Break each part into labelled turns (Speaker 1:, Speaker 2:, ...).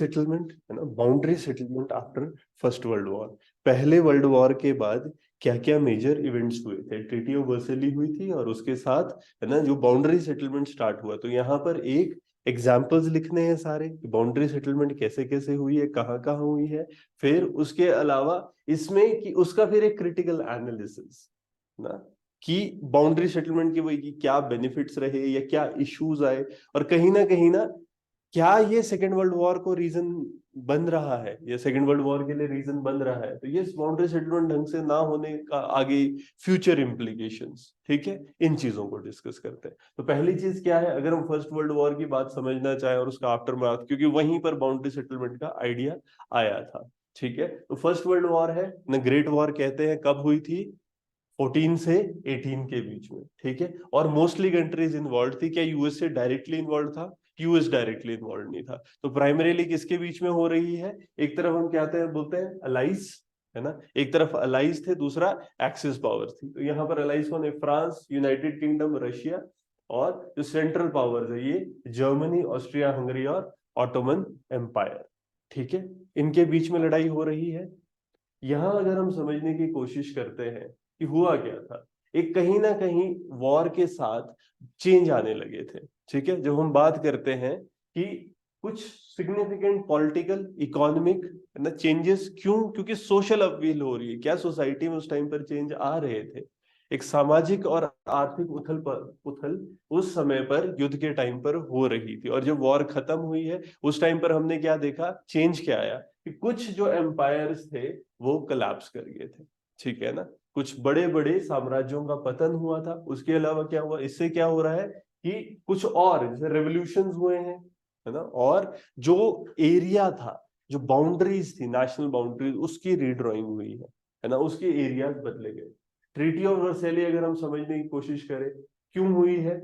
Speaker 1: Settlement है ना, boundary settlement after first world war. पहले वर्ल्ड वॉर के बाद क्या क्या मेजर इवेंट्स हुए थे? ट्रीटी ऑफ वर्सेली हुई थी और उसके साथ है ना जो बाउंड्री सेटलमेंट स्टार्ट हुआ। तो यहाँ पर एक एग्जाम्पल्स लिखने हैं सारे, बाउंड्री सेटलमेंट कैसे कैसे हुई है, कहाँ कहाँ हुई है। फिर उसके अलावा इसमें कि उसका फिर एक क्रिटिकल एनालिसिस ना, कि बाउंड्री सेटलमेंट की वही की क्या बेनिफिट्स रहे या क्या इश्यूज आए, और कहीं ना क्या ये सेकेंड वर्ल्ड वॉर को रीजन बन रहा है, ये सेकेंड वर्ल्ड वॉर के लिए रीजन बन रहा है। तो ये बाउंड्री सेटलमेंट ढंग से ना होने का आगे फ्यूचर इम्प्लीकेशंस, ठीक है, इन चीजों को डिस्कस करते हैं। तो पहली चीज क्या है, अगर हम फर्स्ट वर्ल्ड वॉर की बात समझना चाहें और उसका आफ्टर मैथ, क्योंकि वहीं पर बाउंड्री सेटलमेंट का आइडिया आया था, ठीक है। तो फर्स्ट वर्ल्ड वॉर है ना, ग्रेट वॉर कहते हैं, कब हुई थी? 14 से 18 के बीच में, ठीक है। और मोस्टली कंट्रीज इन्वॉल्व थी। क्या यूएसए डायरेक्टली इन्वॉल्व था? यूएस डायरेक्टली इन्वॉल्व नहीं था। तो प्राइमरीली किसके बीच में हो रही है? एक तरफ हम कहते हैं, बोलते हैं अलाइज, है ना, एक तरफ अलाइज थे, दूसरा एक्सिस पावर थी। तो यहाँ पर अलाइज कौन है? फ्रांस, यूनाइटेड किंगडम, रशिया, और जो सेंट्रल पावर्स है ये जर्मनी, ऑस्ट्रिया हंगरी और ऑटोमन एम्पायर, ठीक है। इनके बीच में लड़ाई हो रही है। यहां अगर हम समझने की कोशिश करते हैं कि हुआ क्या था, एक कहीं ना कहीं वॉर के साथ चेंज आने लगे थे, ठीक है। जब हम बात करते हैं कि कुछ सिग्निफिकेंट पॉलिटिकल इकोनॉमिक ना चेंजेस, क्यों? क्योंकि सोशल अपील हो रही है। क्या सोसाइटी में उस टाइम पर चेंज आ रहे थे? एक सामाजिक और आर्थिक उथल उस समय पर युद्ध के टाइम पर हो रही थी। और जब वॉर खत्म हुई है उस टाइम पर हमने क्या देखा, चेंज क्या आया, कि कुछ जो एम्पायर्स थे वो कलाप्स कर गए थे, ठीक है ना। कुछ बड़े बड़े साम्राज्यों का पतन हुआ था। उसके अलावा क्या हुआ, इससे क्या हो रहा है कि कुछ और जैसे रेवोल्यूशंस हुए हैं, है ना, और जो एरिया था, जो बाउंड्रीज थी, नेशनल बाउंड्रीज, उसकी रीड्राइंग हुई है ना, उसके एरियाज बदले गए। ट्रीटी ऑफ वर्सेली अगर हम समझने की कोशिश करें, क्यों हुई है?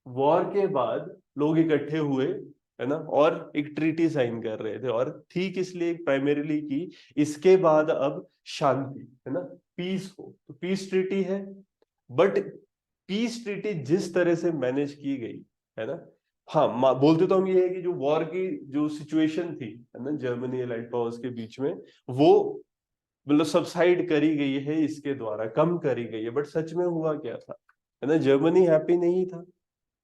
Speaker 1: वॉर के बाद लोग इकट्ठे हुए, है ना, और एक ट्रीटी साइन कर रहे थे, और थी किस लिए? प्राइमरीली की इसके बाद अब शांति, है ना, पीस हो। तो पीस ट्रीटी है, बट पीस ट्रीटी जिस तरह से मैनेज की गई, है ना, हाँ, बोलते तो हम ये है कि जो वॉर की जो सिचुएशन थी, है ना, जर्मनी एलाइड पावर्स के बीच में, वो मतलब सबसाइड करी गई है, इसके द्वारा कम करी गई है। बट सच में हुआ क्या था, है ना, जर्मनी हैप्पी नहीं था।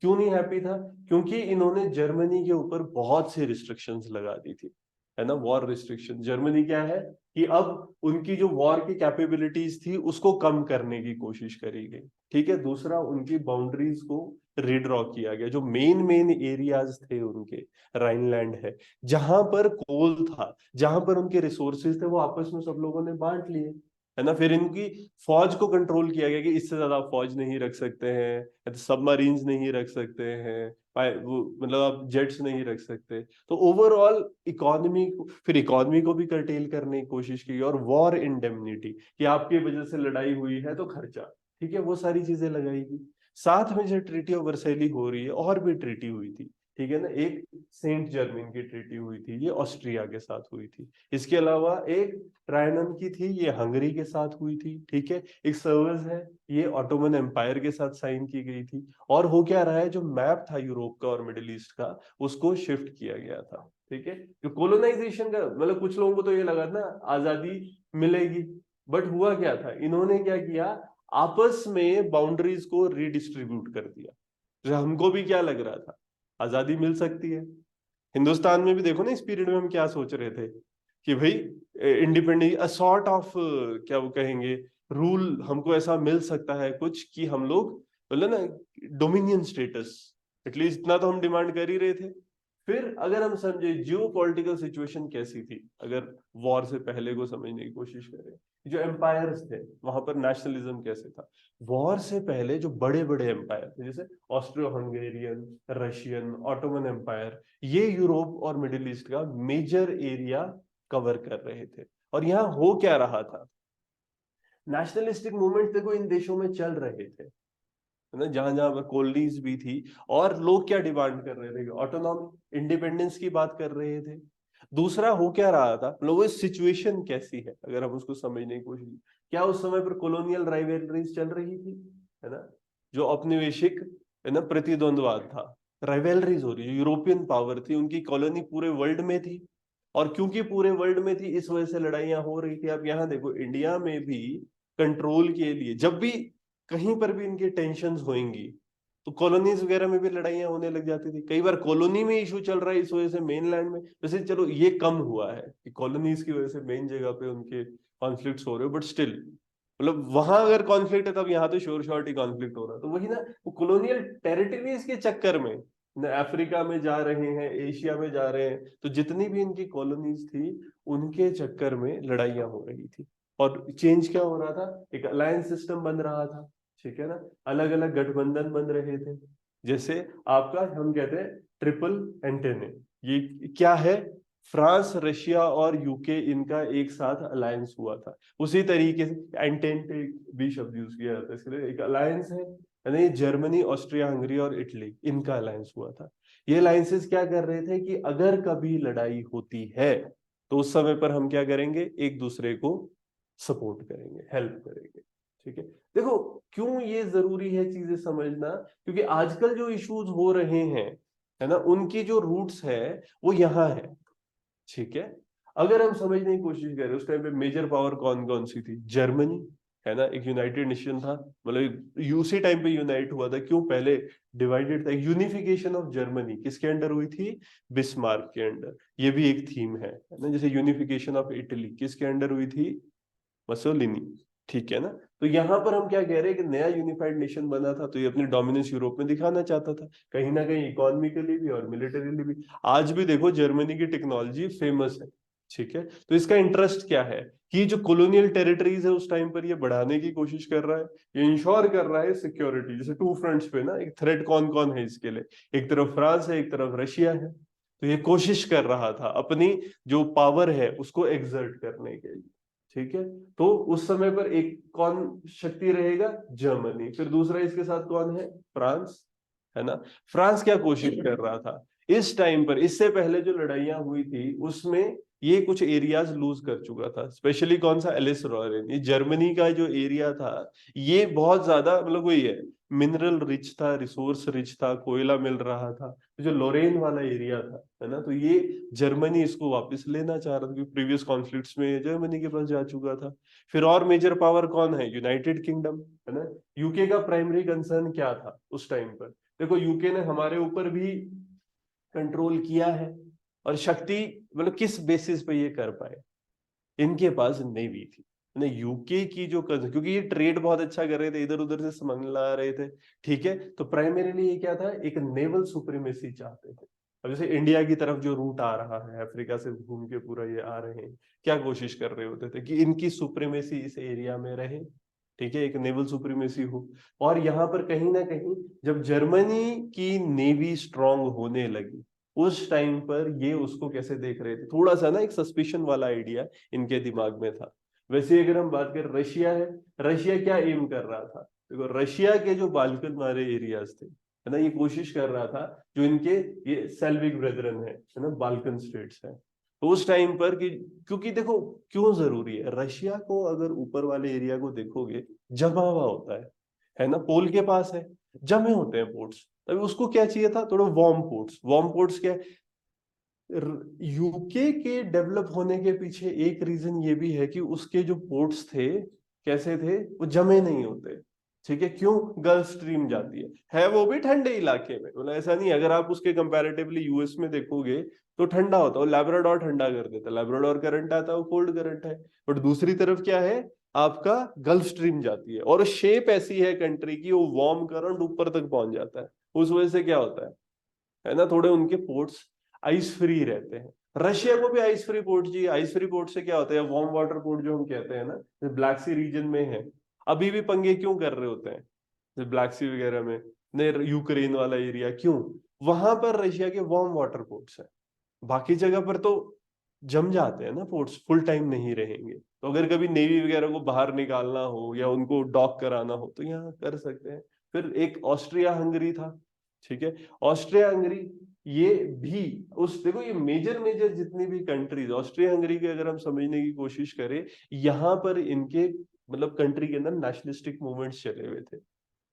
Speaker 1: क्यों नहीं हैप्पी था? क्योंकि इन्होंने जर्मनी के ऊपर बहुत सी रिस्ट्रिक्शंस लगा दी थी, है ना, वॉर रिस्ट्रिक्शन। जर्मनी क्या है कि अब उनकी जो वॉर की कैपेबिलिटीज थी उसको कम करने की कोशिश करी गई, ठीक है। दूसरा, उनकी बाउंड्रीज को रिड्रॉ किया गया। जो मेन मेन एरियाज थे उनके, राइनलैंड है, जहां पर कोल था, जहां पर उनके रिसोर्सेज थे, वो आपस में सब लोगों ने बांट लिए, है ना। फिर इनकी फौज को कंट्रोल किया गया कि इससे ज्यादा फौज नहीं रख सकते हैं, सबमरीन्स नहीं रख सकते हैं, वो मतलब आप जेट्स नहीं रख सकते। तो ओवरऑल इकोनॉमी को, फिर इकोनॉमी को भी कर्टेल करने की कोशिश की, और वॉर इंडेमनिटी, कि आपकी वजह से लड़ाई हुई है तो खर्चा, ठीक है, वो सारी चीजें लगाएगी। साथ में जो ट्रीटी ऑफ वर्सेली हो रही है, और भी ट्रीटी हुई थी, ठीक है ना। एक सेंट जर्मन की ट्रीटी हुई थी, ये ऑस्ट्रिया के साथ हुई थी। इसके अलावा एक ट्रायनन की थी, ये हंगरी के साथ हुई थी, ठीक है। एक सर्वस है, ये ऑटोमन एम्पायर के साथ साइन की गई थी। और हो क्या रहा है, जो मैप था यूरोप का और मिडिल ईस्ट का, उसको शिफ्ट किया गया था, ठीक है। जो कोलोनाइजेशन का मतलब, कुछ लोगों को तो ये लगा ना आजादी मिलेगी, बट हुआ क्या था, इन्होंने क्या किया, आपस में बाउंड्रीज को रीडिस्ट्रीब्यूट कर दिया। जो हमको भी क्या लग रहा था, आजादी मिल सकती है। हिंदुस्तान में भी देखो ना, इस पीरियड में हम क्या सोच रहे थे कि भाई इंडिपेंडेंट, अ सॉर्ट ऑफ, क्या वो कहेंगे, रूल हमको ऐसा मिल सकता है कुछ, कि हम लोग बोले ना डोमिनियन स्टेटस, एटलीस्ट इतना तो हम डिमांड कर ही रहे थे। फिर अगर हम समझे जियो पॉलिटिकल सिचुएशन कैसी थी, अगर वॉर से पहले को समझने की कोशिश करें, जो एम्पायर्स थे वहां पर नेशनलिज्म कैसे था। वॉर से पहले जो बड़े बड़े एम्पायर थे, जैसे Austro Hungarian, Russian, Ottoman empire, ये यूरोप और मिडिल ईस्ट का मेजर एरिया कवर कर रहे थे। और यहाँ हो क्या रहा था, नेशनलिस्टिक मूवमेंट देखो इन देशों में चल रहे थे, है ना, जहां जहां पर कॉलोनीज भी थी। और लोग क्या डिमांड कर रहे थे? ऑटोनॉमी, इंडिपेंडेंस की बात कर रहे थे। दूसरा हो क्या रहा था, लोगों की सिचुएशन कैसी है, अगर हम उसको समझने की कोशिश, क्या उस समय पर कॉलोनियल राइवलरीज चल रही थी, है ना, जो औपनिवेशिक, है ना, प्रतिद्वंद्वाद था, राइवलरीज हो रही है। यूरोपियन पावर थी, उनकी कॉलोनी पूरे वर्ल्ड में थी, और क्योंकि पूरे वर्ल्ड में थी इस वजह से लड़ाइयां हो रही थी। अब यहाँ देखो इंडिया में भी कंट्रोल के लिए जब भी कहीं पर भी इनकी टेंशन होंगी तो कॉलोनीज वगैरह में भी लड़ाइयां होने लग जाती थी। कई बार कॉलोनी में इशू चल रहा है इस वजह से मेनलैंड में, वैसे चलो ये कम हुआ है कि कॉलोनीज की वजह से मेन जगह पे उनके कॉन्फ्लिक्ट्स हो रहे हो, बट स्टिल मतलब वहां अगर कॉन्फ्लिक्ट है तब यहाँ तो श्योर शॉर्ट ही कॉन्फ्लिक्ट हो रहा है। तो वही ना, वो कॉलोनियल टेरिटरीज के चक्कर में न अफ्रीका में जा रहे हैं, एशिया में जा रहे हैं, तो जितनी भी इनकी कॉलोनीज थी उनके चक्कर में लड़ाइयां हो रही थी। और चेंज क्या हो रहा था, एक अलायंस सिस्टम बन रहा था, ठीक है ना, अलग अलग गठबंधन बन रहे थे। जैसे आपका हम कहते हैं ट्रिपल एंटेने, ये क्या है, फ्रांस रशिया और यूके इनका एक साथ अलायंस हुआ था। उसी तरीके से एंटेंटे भी शब्द यूज किया जाता है इसके लिए, एक अलायंस है, यानी जर्मनी ऑस्ट्रिया हंगरी और इटली इनका अलायंस हुआ था। ये अलायंसेस क्या कर रहे थे कि अगर कभी लड़ाई होती है तो उस समय पर हम क्या करेंगे, एक दूसरे को सपोर्ट करेंगे, हेल्प करेंगे, ठीक है। देखो क्यों ये जरूरी है चीजें समझना, क्योंकि आजकल जो इश्यूज हो रहे हैं, है ना, उनकी जो रूट्स है वो यहाँ है, ठीक है। अगर हम समझने की कोशिश करें उस टाइम पे मेजर पावर कौन कौन सी थी, जर्मनी, है ना, एक यूनाइटेड नेशन था, मतलब उसी टाइम पे यूनाइट हुआ था। क्यों, पहले डिवाइडेड था। यूनिफिकेशन ऑफ जर्मनी किसके अंडर हुई थी, बिस्मार्क के अंडर, ये भी एक थीम है ना। जैसे यूनिफिकेशन ऑफ इटली किसके अंडर हुई थी, मसोलिनी, ठीक है ना। तो यहाँ पर हम क्या कह रहे हैं कि नया यूनिफाइड नेशन बना था तो ये अपनी डोमिनेंस यूरोप में दिखाना चाहता था, कहीं ना कहीं इकोनॉमिकली भी और मिलिटरीली भी। आज भी देखो जर्मनी की टेक्नोलॉजी फेमस है, ठीक है। तो इसका इंटरेस्ट क्या है कि जो कॉलोनियल टेरिटरीज है उस टाइम पर ये बढ़ाने की कोशिश कर रहा है, ये इंश्योर कर रहा है सिक्योरिटी। जैसे टू फ्रंट्स पे ना, एक थ्रेट कौन कौन है इसके लिए, एक तरफ फ्रांस है, एक तरफ रशिया है। तो ये कोशिश कर रहा था अपनी जो पावर है उसको एक्सर्ट करने के लिए, ठीक है। तो उस समय पर एक कौन शक्ति रहेगा, जर्मनी, फिर दूसरा इसके साथ कौन है, फ्रांस, है ना। फ्रांस क्या कोशिश कर रहा था इस टाइम पर, इससे पहले जो लड़ाइयां हुई थी उसमें ये कुछ एरियाज लूज कर चुका था, स्पेशली कौन सा, एलिस रॉरेन, ये जर्मनी का जो एरिया था ये बहुत ज्यादा मतलब वही है, मिनरल रिच था, रिसोर्स रिच था, कोयला मिल रहा था। तो जो लोरेन वाला एरिया था, है ना, तो ये जर्मनी इसको वापस लेना चाह रहा था क्योंकि प्रीवियस कॉन्फ्लिक्ट्स में जर्मनी के पास जा चुका था। फिर और मेजर पावर कौन है, यूनाइटेड किंगडम, है ना। यूके का प्राइमरी कंसर्न क्या था उस टाइम पर, देखो यूके ने हमारे ऊपर भी कंट्रोल किया है, और शक्ति मतलब किस बेसिस पे ये कर पाए, इनके पास नेवी थी ना, यूके की जो क्योंकि ये ट्रेड बहुत अच्छा कर रहे थे, इधर उधर से सामान ला रहे थे, ठीक है। तो प्राइमरीली ये क्या था, एक नेवल सुप्रीमेसी चाहते थे। अब जैसे इंडिया की तरफ जो रूट आ रहा है, अफ्रीका से घूम के पूरा ये आ रहे हैं, क्या कोशिश कर रहे होते थे कि इनकी सुप्रीमेसी इस एरिया में रहे, ठीक है, एक नेवल सुप्रीमेसी हो। और यहाँ पर कहीं ना कहीं जब जर्मनी की नेवी स्ट्रांग होने लगी उस टाइम पर ये उसको कैसे देख रहे थे, थोड़ा सा ना एक सस्पिशन वाला आइडिया इनके दिमाग में था। वैसे अगर हम बात करें रशिया है, रशिया क्या एम कर रहा था, देखो रशिया के जो बाल्कन वाले एरियाज थे, है ना, ये कोशिश कर रहा था जो इनके ये सेल्विक ब्रेदरन है ना, बाल्कन स्टेट्स है, तो उस टाइम पर कि क्योंकि देखो क्यों जरूरी है, रशिया को अगर ऊपर वाले एरिया को देखोगे जमा हुआ होता है ना, पोल के पास है, जमे होते हैं पोर्ट्स। अभी उसको क्या चाहिए था, थोड़ा वार्म पोर्ट्स। वार्म पोर्ट्स क्या, यूके के डेवलप होने के पीछे एक रीजन ये भी है कि उसके जो पोर्ट्स थे कैसे थे, वो जमे नहीं होते, ठीक है। क्यों, गल्फ स्ट्रीम जाती है वो भी ठंडे इलाके में, मतलब ऐसा नहीं, अगर आप उसके कंपैरेटिवली यूएस में देखोगे तो ठंडा होता है, वो लैब्राडोर ठंडा कर देता है, लैब्राडोर करंट आता है वो कोल्ड करंट है। बट दूसरी तरफ क्या है, आपका गल्फ स्ट्रीम जाती है, और शेप ऐसी है कंट्री की, वो वार्म करंट ऊपर तक पहुंच जाता है। उस वजह से क्या होता है ना, थोड़े उनके पोर्ट्स आइस फ्री रहते हैं। रशिया को भी आइस फ्री पोर्ट चाहिए। आइस फ्री पोर्ट से क्या होता है, वार्म वाटर पोर्ट जो हम कहते हैं ना, ब्लैक सी रीजन में है, अभी भी पंगे क्यों कर रहे होते हैं ब्लैक सी वगैरह में, ने यूक्रेन वाला एरिया, क्यों, वहां पर रशिया के वार्म वाटर पोर्ट्स है। बाकी जगह पर तो जम जाते हैं ना पोर्ट्स, फुल टाइम नहीं रहेंगे। तो अगर कभी नेवी वगैरह को बाहर निकालना हो या उनको डॉक कराना हो तो यहाँ कर सकते हैं। फिर एक ऑस्ट्रिया हंगरी था, ठीक है, ऑस्ट्रिया हंगरी ये भी उस, देखो ये मेजर मेजर जितनी भी कंट्रीज ऑस्ट्रिया हंगरी के अगर हम समझने की कोशिश करें, यहाँ पर इनके मतलब कंट्री के अंदर नेशनलिस्टिक मूवमेंट्स चले हुए थे,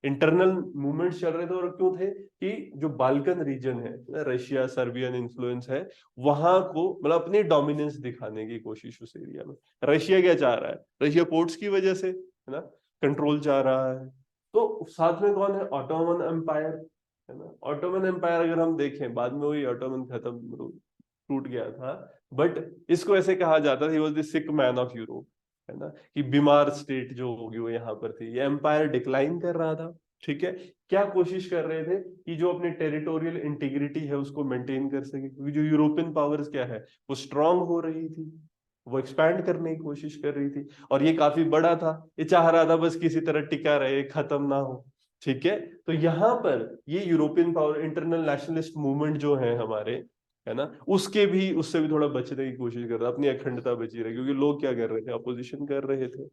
Speaker 1: इंटरनल मूवमेंट्स चल रहे थे, और क्यों थे कि जो बाल्कन रीजन है, रशिया सर्बियन इन्फ्लुएंस है, वहां को मतलब अपनी डोमिनेंस दिखाने की कोशिश उस एरिया में। रशिया क्या चाह रहा है? रशिया पोर्ट्स की वजह से है ना कंट्रोल चाह रहा है। तो साथ में कौन है? ऑटोमन एम्पायर, है ना। ऑटोमन एम्पायर अगर हम देखें, बाद में वही ऑटोमन खत्म, टूट गया था, बट इसको ऐसे कहा जाता था, he was the sick man of Europe, है ना, कि बीमार स्टेट जो होगी वो यहाँ पर थी। ये एम्पायर डिक्लाइन कर रहा था, ठीक है। क्या कोशिश कर रहे थे कि जो अपनी टेरिटोरियल इंटीग्रिटी है उसको मेंटेन कर सके, क्योंकि जो यूरोपियन पावर्स क्या है वो स्ट्रांग हो रही थी, वो एक्सपैंड करने की कोशिश कर रही थी, और ये काफी बड़ा था, ये चाह रहा था बस किसी तरह टिका रहे, खत्म ना हो, ठीक है। तो यहाँ पर ये European power internal nationalist movement जो है हमारे, है ना, उसके भी उससे भी थोड़ा बचने की कोशिश कर रहा, अपनी अखंडता बची रही, क्योंकि लोग क्या कर रहे थे? अपोजिशन कर रहे थे।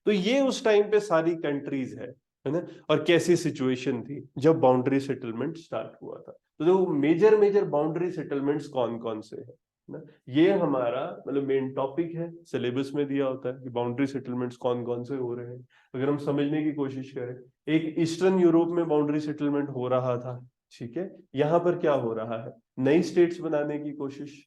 Speaker 1: तो ये उस टाइम पे सारी कंट्रीज है ना। और कैसी सिचुएशन थी जब बाउंड्री सेटलमेंट स्टार्ट हुआ था? तो जो मेजर मेजर बाउंड्री सेटलमेंट्स कौन कौन से है ना, ये हमारा मतलब मेन टॉपिक है, सिलेबस में दिया होता है कि बाउंड्री सेटलमेंट्स कौन कौन से हो रहे हैं। अगर हम समझने की कोशिश करें, एक ईस्टर्न यूरोप में बाउंड्री सेटलमेंट हो रहा था, ठीक है। यहाँ पर क्या हो रहा है? नई स्टेट्स बनाने की कोशिश,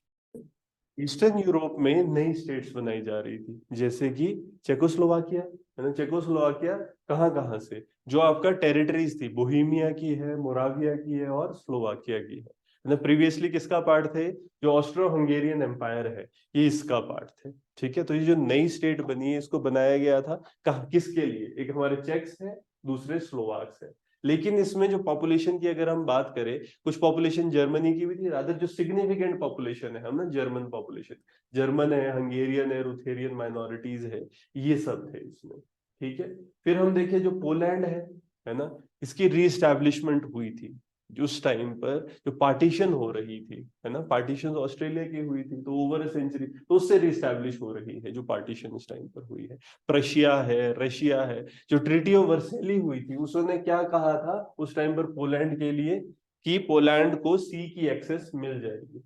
Speaker 1: ईस्टर्न यूरोप में नई स्टेट्स बनाई जा रही थी, जैसे कि चेकोस्लोवाकिया, है ना। चेकोस्लोवाकिया कहाँ कहाँ से? जो आपका टेरिटरीज थी, बोहेमिया की है, मोराविया की है, और स्लोवाकिया की है ना। प्रीवियसली किसका पार्ट थे? जो ऑस्ट्रो हंगेरियन एम्पायर है, ये इसका पार्ट थे, ठीक है। तो ये जो नई स्टेट बनी है, इसको बनाया गया था कहाँ, किसके लिए? एक हमारे चेक्स है, दूसरे स्लोवाक्स है। लेकिन इसमें जो पॉपुलेशन की अगर हम बात करें, कुछ पॉपुलेशन जर्मनी की भी थी, रादर जो सिग्निफिकेंट पॉपुलेशन है हम ना, जर्मन पॉपुलेशन, जर्मन है, हंगेरियन है, रुथेरियन माइनॉरिटीज है, ये सब थे इसमें, ठीक है। फिर हम देखें जो पोलैंड है ना, इसकी रीस्टैब्लिशमेंट हुई थी जो उस टाइम पर जो पार्टीशन हो रही थी, है ना, पार्टीशन ऑस्ट्रेलिया की हुई थी, तो ओवर ए सेंचुरी तो उससे रिस्टैब्लिश हो रही है जो पार्टीशन उस टाइम पर हुई है। प्रशिया है, रशिया है, जो ट्रीटी ऑफ वर्सेली हुई थी, उसने क्या कहा था उस टाइम पर पोलैंड के लिए, कि पोलैंड को सी की एक्सेस मिल जाएगी।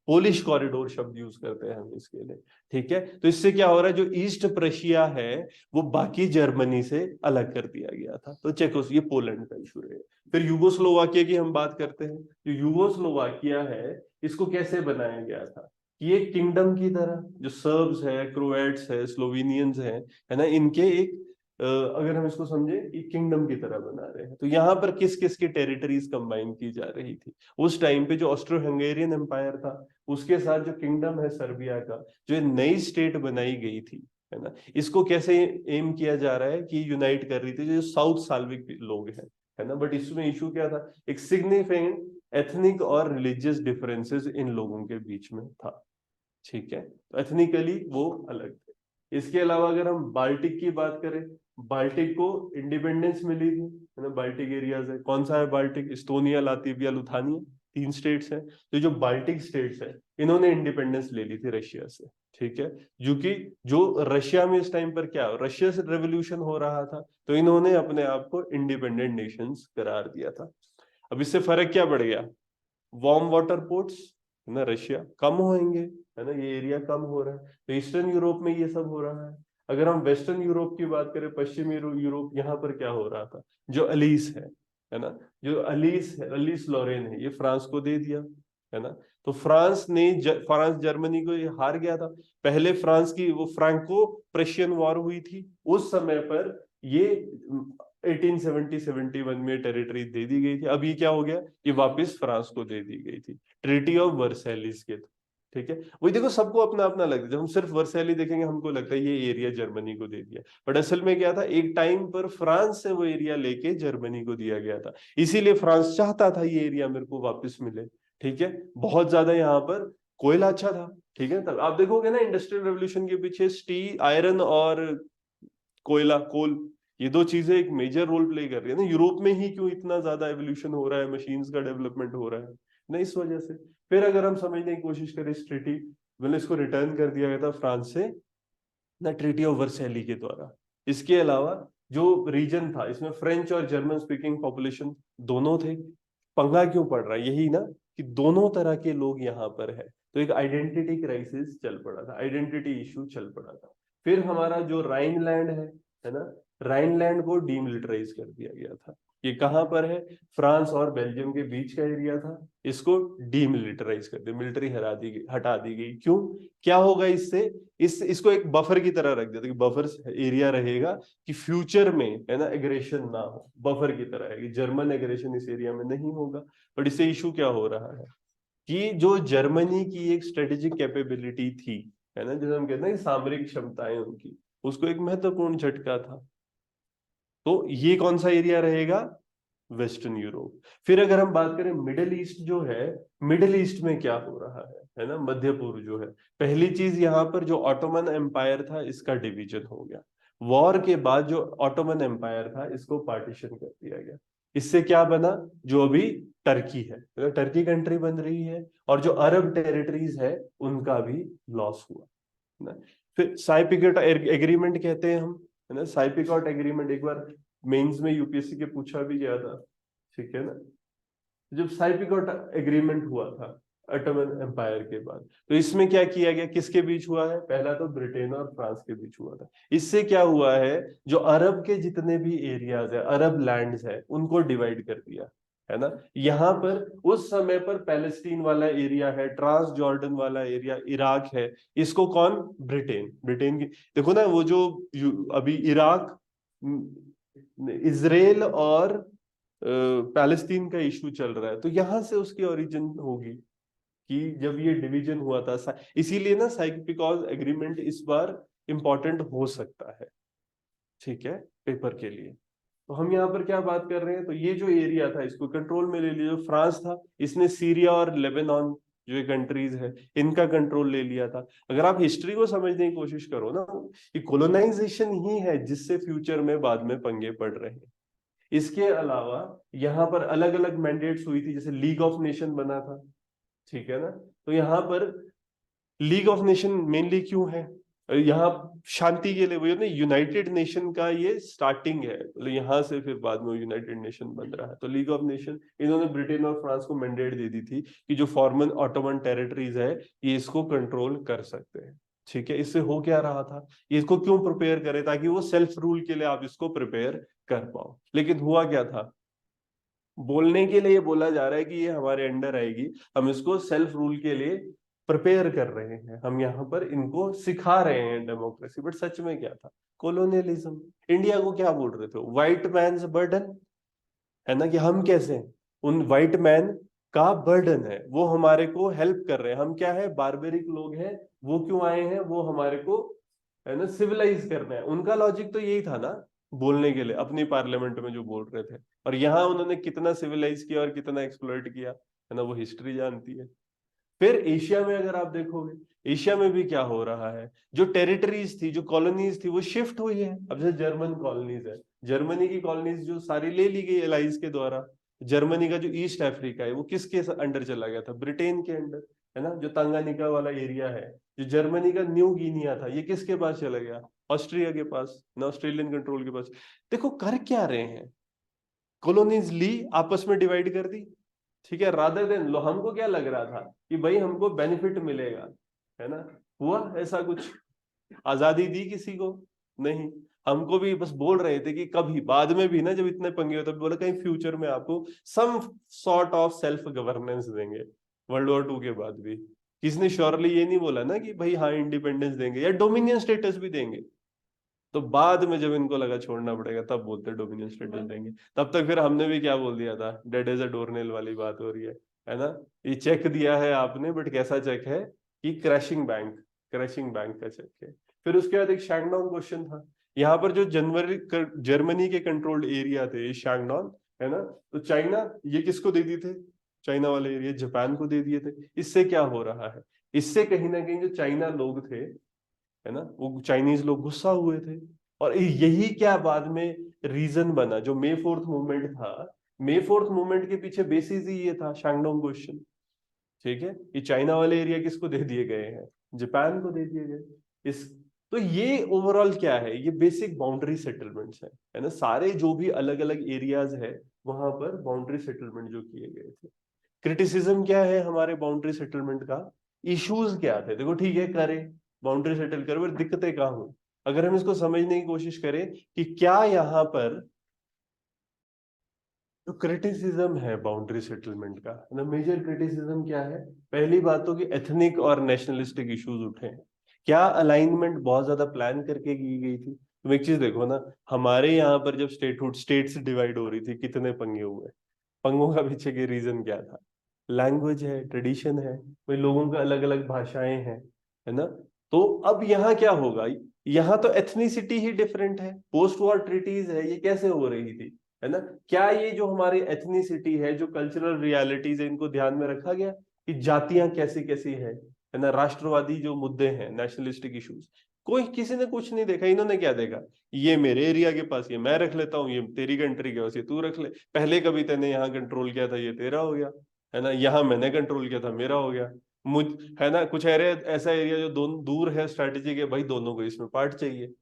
Speaker 1: पोलिश कॉरिडोर शब्द यूज करते हैं हम इसके लिए, ठीक है। तो इससे क्या हो रहा है, जो ईस्ट प्रशिया है वो बाकी जर्मनी से अलग कर दिया गया था। तो चेकोस, ये पोलैंड का इशू है। फिर यूगोस्लोवाकिया की हम बात करते हैं। जो यूगोस्लोवाकिया है, इसको कैसे बनाया गया था? कि एक किंगडम की तरह, जो सर्ब्स है, क्रोएट्स है, स्लोवेनियंस है ना, इनके एक अगर हम इसको समझे कि किंगडम की तरह बना रहे हैं। तो यहाँ पर किस किस की टेरिटरीज कंबाइन की जा रही थी उस टाइम पे? जो ऑस्ट्रो हंगेरियन एम्पायर था, उसके साथ जो किंगडम है सर्बिया का, जो नई स्टेट बनाई गई थी, है ना, इसको कैसे एम किया जा रहा है कि यूनाइट कर रही थी जो साउथ साल्विक लोग हैं, है ना। बट इसमें इशू क्या था? एक सिग्निफिकेंट एथनिक और रिलीजियस डिफरेंसेस इन लोगों के बीच में था, ठीक है। तो एथनिकली वो अलग थे। इसके अलावा अगर हम बाल्टिक की बात करें, बाल्टिक को इंडिपेंडेंस मिली थी, है ना। बाल्टिक एरियाज है, कौन सा है बाल्टिक? इस्तोनिया, लातविया, लुथानिया, तीन स्टेट्स हैं। तो जो बाल्टिक स्टेट्स हैं, इन्होंने इंडिपेंडेंस ले ली थी रशिया से, ठीक है। जो रशिया में इस टाइम पर क्या, रशिया से रेवोल्यूशन हो रहा था, तो इन्होंने अपने आप को इंडिपेंडेंट नेशंस करार दिया था। अब इससे फर्क क्या पड़ गया? वार्म वाटर पोर्ट्स, है ना, रशिया कम होंगे, है ना, ये एरिया कम हो रहा है। तो ईस्टर्न यूरोप में ये सब हो रहा है। अगर हम वेस्टर्न यूरोप की बात करें, पश्चिमी यूरोप, यहाँ पर क्या हो रहा था? जो अलीस है ना, जो अलीस है, अलीस लॉरेन है, ये फ्रांस को दे दिया, है ना। तो फ्रांस जर्मनी को ये हार गया था। पहले फ्रांस की वो फ्रैंको प्रेशियन वॉर हुई थी, उस समय पर ये 1870-71 में टेरिटरी दे दी गई थी। अब ये क्या हो गया? ये वापस फ्रांस को दे दी गई थी ट्रीटी ऑफ वर्सैलिस के, ठीक है। वही देखो, सबको अपना अपना लगता है। जब हम सिर्फ वर्सैली देखेंगे हमको लगता है ये एरिया जर्मनी को दे दिया, बट असल में क्या था, एक टाइम पर फ्रांस से वो एरिया लेके जर्मनी को दिया गया था। इसीलिए फ्रांस चाहता था ये एरिया मेरे को वापस मिले, ठीक है। बहुत ज्यादा यहाँ पर कोयला अच्छा था, ठीक है। तब आप देखोगे ना, इंडस्ट्रियल रेवोल्यूशन के पीछे स्टील, आयरन और कोयला, कोल, ये दो चीजें एक मेजर रोल प्ले कर रही है ना। यूरोप में ही क्यों इतना ज्यादा एवोल्यूशन हो रहा है, मशीन्स का डेवलपमेंट हो रहा है ना, इस वजह से। फिर अगर हम समझने की कोशिश करें, इस ट्रीटी, मतलब इसको रिटर्न कर दिया गया था फ्रांस से ना, ट्रीटी ऑफ वर्सैली के द्वारा। इसके अलावा जो रीजन था, इसमें फ्रेंच और जर्मन स्पीकिंग पॉपुलेशन दोनों थे। पंगा क्यों पड़ रहा है? यही ना, कि दोनों तरह के लोग यहाँ पर है, तो एक आइडेंटिटी क्राइसिस चल पड़ा था, आइडेंटिटी इशू चल पड़ा था। फिर हमारा जो राइनलैंड है ना, राइनलैंड को डीमिलिटराइज कर दिया गया था। ये कहां पर है? फ्रांस और बेल्जियम के बीच का एरिया था। इसको डीमिलिटराइज कर दिया, मिलिट्री हटा दी गई। क्यों? क्या होगा इससे? इसको एक बफर की तरह रख दिया था कि बफर एरिया रहेगा, कि फ्यूचर में है ना एग्रेशन ना हो, बफर की तरह है कि जर्मन एग्रेशन इस एरिया में नहीं होगा। बट इससे इशू क्या हो रहा है कि जो जर्मनी की एक स्ट्रेटेजिक कैपेबिलिटी थी, है ना, जैसे हम कहते हैं कि सामरिक क्षमताएं उनकी, उसको एक महत्वपूर्ण झटका था। तो ये कौन सा एरिया रहेगा? Western Europe. फिर अगर हम बात करें मिडिल ईस्ट जो है, मिडिल ईस्ट में क्या हो रहा है ना, मध्य पूर्व जो है, पहली चीज यहाँ पर जो ऑटोमन एम्पायर था इसका डिवीजन हो गया। वॉर के बाद जो ऑटोमन एम्पायर था इसको पार्टीशन कर दिया गया। इससे क्या बना? जो अभी टर्की है, तो टर्की कंट्री बन रही है, और जो अरब टेरिटरीज है उनका भी लॉस हुआ ना। फिर साइपिकोट एग्रीमेंट कहते हैं हम, है ना, साइपिकोट एग्रीमेंट एक बार मेंस में यूपीएससी के पूछा भी गया था, ठीक है ना। जब साइपिकोट एग्रीमेंट हुआ था ऑटोमन एम्पायर के बाद, तो इसमें क्या किया गया, किसके बीच हुआ है? पहला तो ब्रिटेन और फ्रांस के बीच हुआ था। इससे क्या हुआ है, जो अरब के जितने भी एरियाज है, अरब लैंड्स है, उनको डिवाइड कर दिया, है ना। यहाँ पर उस समय पर पैलेस्टीन वाला एरिया है, ट्रांस जॉर्डन वाला एरिया, इराक है, इसको कौन? ब्रिटेन। ब्रिटेन की देखो ना, वो जो अभी इराक, इसराइल और पैलेस्तीन का इशू चल रहा है, तो यहां से उसकी ओरिजिन होगी कि जब ये डिवीजन हुआ था। इसीलिए ना साइपिकॉज एग्रीमेंट इस बार इंपॉर्टेंट हो सकता है, ठीक है, पेपर के लिए। तो हम यहाँ पर क्या बात कर रहे हैं, तो ये जो एरिया था इसको कंट्रोल में ले लिया। जो फ्रांस था, इसने सीरिया और लेबनान जो ये कंट्रीज है इनका कंट्रोल ले लिया था। अगर आप हिस्ट्री को समझने की कोशिश करो ना, कि कोलोनाइजेशन ही है जिससे फ्यूचर में बाद में पंगे पड़ रहे हैं। इसके अलावा यहाँ पर अलग अलग मैंडेट्स हुई थी, जैसे लीग ऑफ नेशन बना था, ठीक है ना। तो यहाँ पर लीग ऑफ नेशन मेनली क्यों है? यहाँ शांति के लिए, वो ना यूनाइटेड नेशन का ये स्टार्टिंग है, मतलब यहाँ से फिर बाद में यूनाइटेड नेशन बन रहा है। तो लीग ऑफ नेशन इन्होंने ब्रिटेन और फ्रांस को मैंडेट दे दी थी कि जो फॉर्मन ऑटोमन टेरिटरीज है ये इसको कंट्रोल कर सकते हैं, ठीक है। इससे हो क्या रहा था, ये इसको क्यों प्रिपेयर करे, ताकि वो सेल्फ रूल के लिए आप इसको प्रिपेयर कर पाओ। लेकिन हुआ क्या था, बोलने के लिए बोला जा रहा है कि ये हमारे अंडर आएगी, हम इसको सेल्फ रूल के लिए प्रिपेयर कर रहे हैं, हम यहाँ पर इनको सिखा रहे हैं डेमोक्रेसी। बट सच में क्या था? कॉलोनियलिज्म। इंडिया को क्या बोल रहे थे? व्हाइट मैन्स बर्डन, है ना, कि हम कैसे हैं? उन व्हाइट मैन का बर्डन है, वो हमारे को हेल्प कर रहे हैं। हम क्या है? बारबेरिक लोग हैं। वो क्यों आए हैं? वो हमारे को, है ना, सिविलाइज करना है। उनका लॉजिक तो यही था ना, बोलने के लिए अपनी पार्लियामेंट में जो बोल रहे थे। और यहाँ उन्होंने कितना सिविलाइज किया और कितना एक्सप्लॉइट किया, है ना, वो हिस्ट्री जानती है। फिर एशिया में अगर आप देखोगे, एशिया में भी क्या हो रहा है, जो टेरिटरीज थी, जो कॉलोनीज थी, वो शिफ्ट हुई है। अब जैसे जर्मन कॉलोनीज है, जर्मनी की कॉलोनीज जो सारी ले ली गई एलाइज के द्वारा। जर्मनी का जो ईस्ट अफ्रीका है वो किसके अंडर चला गया था? ब्रिटेन के अंडर, है ना। जो तंगानिका वाला एरिया है, जो जर्मनी का न्यू गिनिया था, ये किसके पास चला गया? ऑस्ट्रिया के पास ना, ऑस्ट्रेलियन कंट्रोल के पास। देखो कर क्या रहे हैं, कॉलोनीज ली, आपस में डिवाइड कर दी, ठीक है। रादर देन लो, हमको क्या लग रहा था कि भाई हमको बेनिफिट मिलेगा, है ना। हुआ ऐसा कुछ? आजादी दी किसी को? नहीं। हमको भी बस बोल रहे थे कि कभी बाद में भी ना, जब इतने पंगे होते, बोला कहीं फ्यूचर में आपको some sort of self governance देंगे, वर्ल्ड वॉर 2 के बाद भी। किसने श्योरली ये नहीं बोला ना कि भाई हाँ इंडिपेंडेंस देंगे या डोमिनियन स्टेटस भी देंगे। तो बाद में जब इनको लगा छोड़ना पड़ेगा, तब बोलते डोमिनियन स्टेटस देंगे। तब तक फिर हमने भी क्या बोल दिया था, डेड एज अ डोरनेल वाली बात हो रही है ना। ये चेक दिया है आपने, बट कैसा चेक है? कि क्रैशिंग बैंक का चेक है। फिर उसके बाद एक शैंगडॉन क्वेश्चन था। यहाँ पर जो जर्मनी के कंट्रोल्ड एरिया थे, शैंगडॉन, है ना, तो चाइना ये किसको दे दिए थे? चाइना वाले एरिया जापान को दे दिए थे। इससे क्या हो रहा है? इससे कहीं ना कहीं जो चाइना लोग थे, है ना, वो चाइनीज लोग गुस्सा हुए थे। और यही क्या बाद में रीजन बना, जो May 4th मूवमेंट था, May 4th मूवमेंट के पीछे बेसिस ही ये था, शैंगडोंग क्वेश्चन, ठीक है। ये चाइना वाले एरिया किसको दे दिए गए हैं? जापान को दे दिए गए। इस तो ये ओवरऑल क्या है, ये बेसिक बाउंड्री सेटलमेंट्स है ना। सारे जो भी अलग अलग एरियाज है, वहां पर बाउंड्री सेटलमेंट जो किए गए थे। क्रिटिसिज्म क्या है हमारे बाउंड्री सेटलमेंट का? इश्यूज क्या थे? देखो ठीक है, करें बाउंड्री सेटल करें, पर दिक्कतें कहाँ हुई? अगर हम इसको समझने की कोशिश करें कि क्या यहाँ पर तो क्रिटिसिज्म है बाउंड्री सेटलमेंट का, है ना, मेजर क्रिटिसिज्म क्या है? पहली बात तो कि एथनिक और नेशनलिस्टिक इश्यूज उठे हैं। क्या अलाइनमेंट बहुत ज्यादा प्लान करके की गई थी? तुम एक चीज देखो ना, हमारे यहाँ पर जब स्टेटहुड स्टेट्स डिवाइड हो रही थी, कितने पंगे हुए? पंगों का पीछे के रीजन क्या था? लैंग्वेज है, ट्रेडिशन है, भाई लोगों का अलग अलग भाषाएं हैं, है ना। तो अब यहाँ क्या होगा? यहाँ तो एथनिसिटी ही डिफरेंट है, पोस्ट वॉर ट्रीटीज है, ये कैसे हो रही थी, है ना? क्या ये जो हमारी एथनिसिटी है, जो कल्चरल रियलिटीज है, इनको ध्यान में रखा गया कि जातियां कैसी कैसी है ना, राष्ट्रवादी जो मुद्दे हैं, नेशनलिस्टिक इश्यूज, कोई किसी ने कुछ नहीं देखा। इन्होंने क्या देखा? ये मेरे एरिया के पास, ये मैं रख लेता हूँ, ये तेरी कंट्री के पास, ये तू रख ले, पहले कभी तेने यहाँ कंट्रोल किया था, ये तेरा हो गया, है ना, यहाँ मैंने कंट्रोल किया था, मेरा हो गया। मुझ है ना, कुछ एरिया ऐसा एरिया जो दोनों दूर है स्ट्रैटेजी के, भाई दोनों को इसमें पार्ट चाहिए।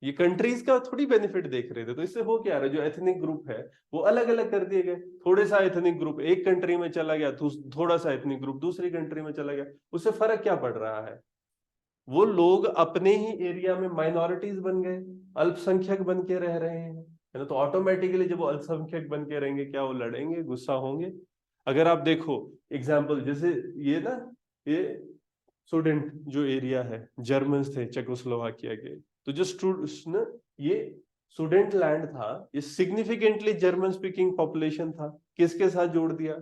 Speaker 1: ये कंट्रीज का थोड़ी बेनिफिट देख रहे थे। तो इससे हो क्या रहा है, जो एथनिक ग्रुप है वो अलग अलग कर दिए गए। थोड़े सा एथनिक ग्रुप एक कंट्री में चला गया, थोड़ा सा एथनिक ग्रुप दूसरी कंट्री में चला गया। उससे फर्क क्या पड़ रहा है? वो लोग अपने ही एरिया में माइनॉरिटीज बन गए, अल्पसंख्यक बन के रह रहे हैं, है ना। तो ऑटोमेटिकली जब वो अल्पसंख्यक बन के रहेंगे, क्या वो लड़ेंगे, गुस्सा होंगे? अगर आप देखो एग्जाम्पल, जैसे ये ना, ये स्टूडेंट जो एरिया है, जर्मन थे चेकोस्लोवाकिया के, तो जो ना, ये स्टूडेंट लैंड था, ये सिग्निफिकेंटली जर्मन स्पीकिंग पॉपुलेशन था। किसके साथ जोड़ दिया?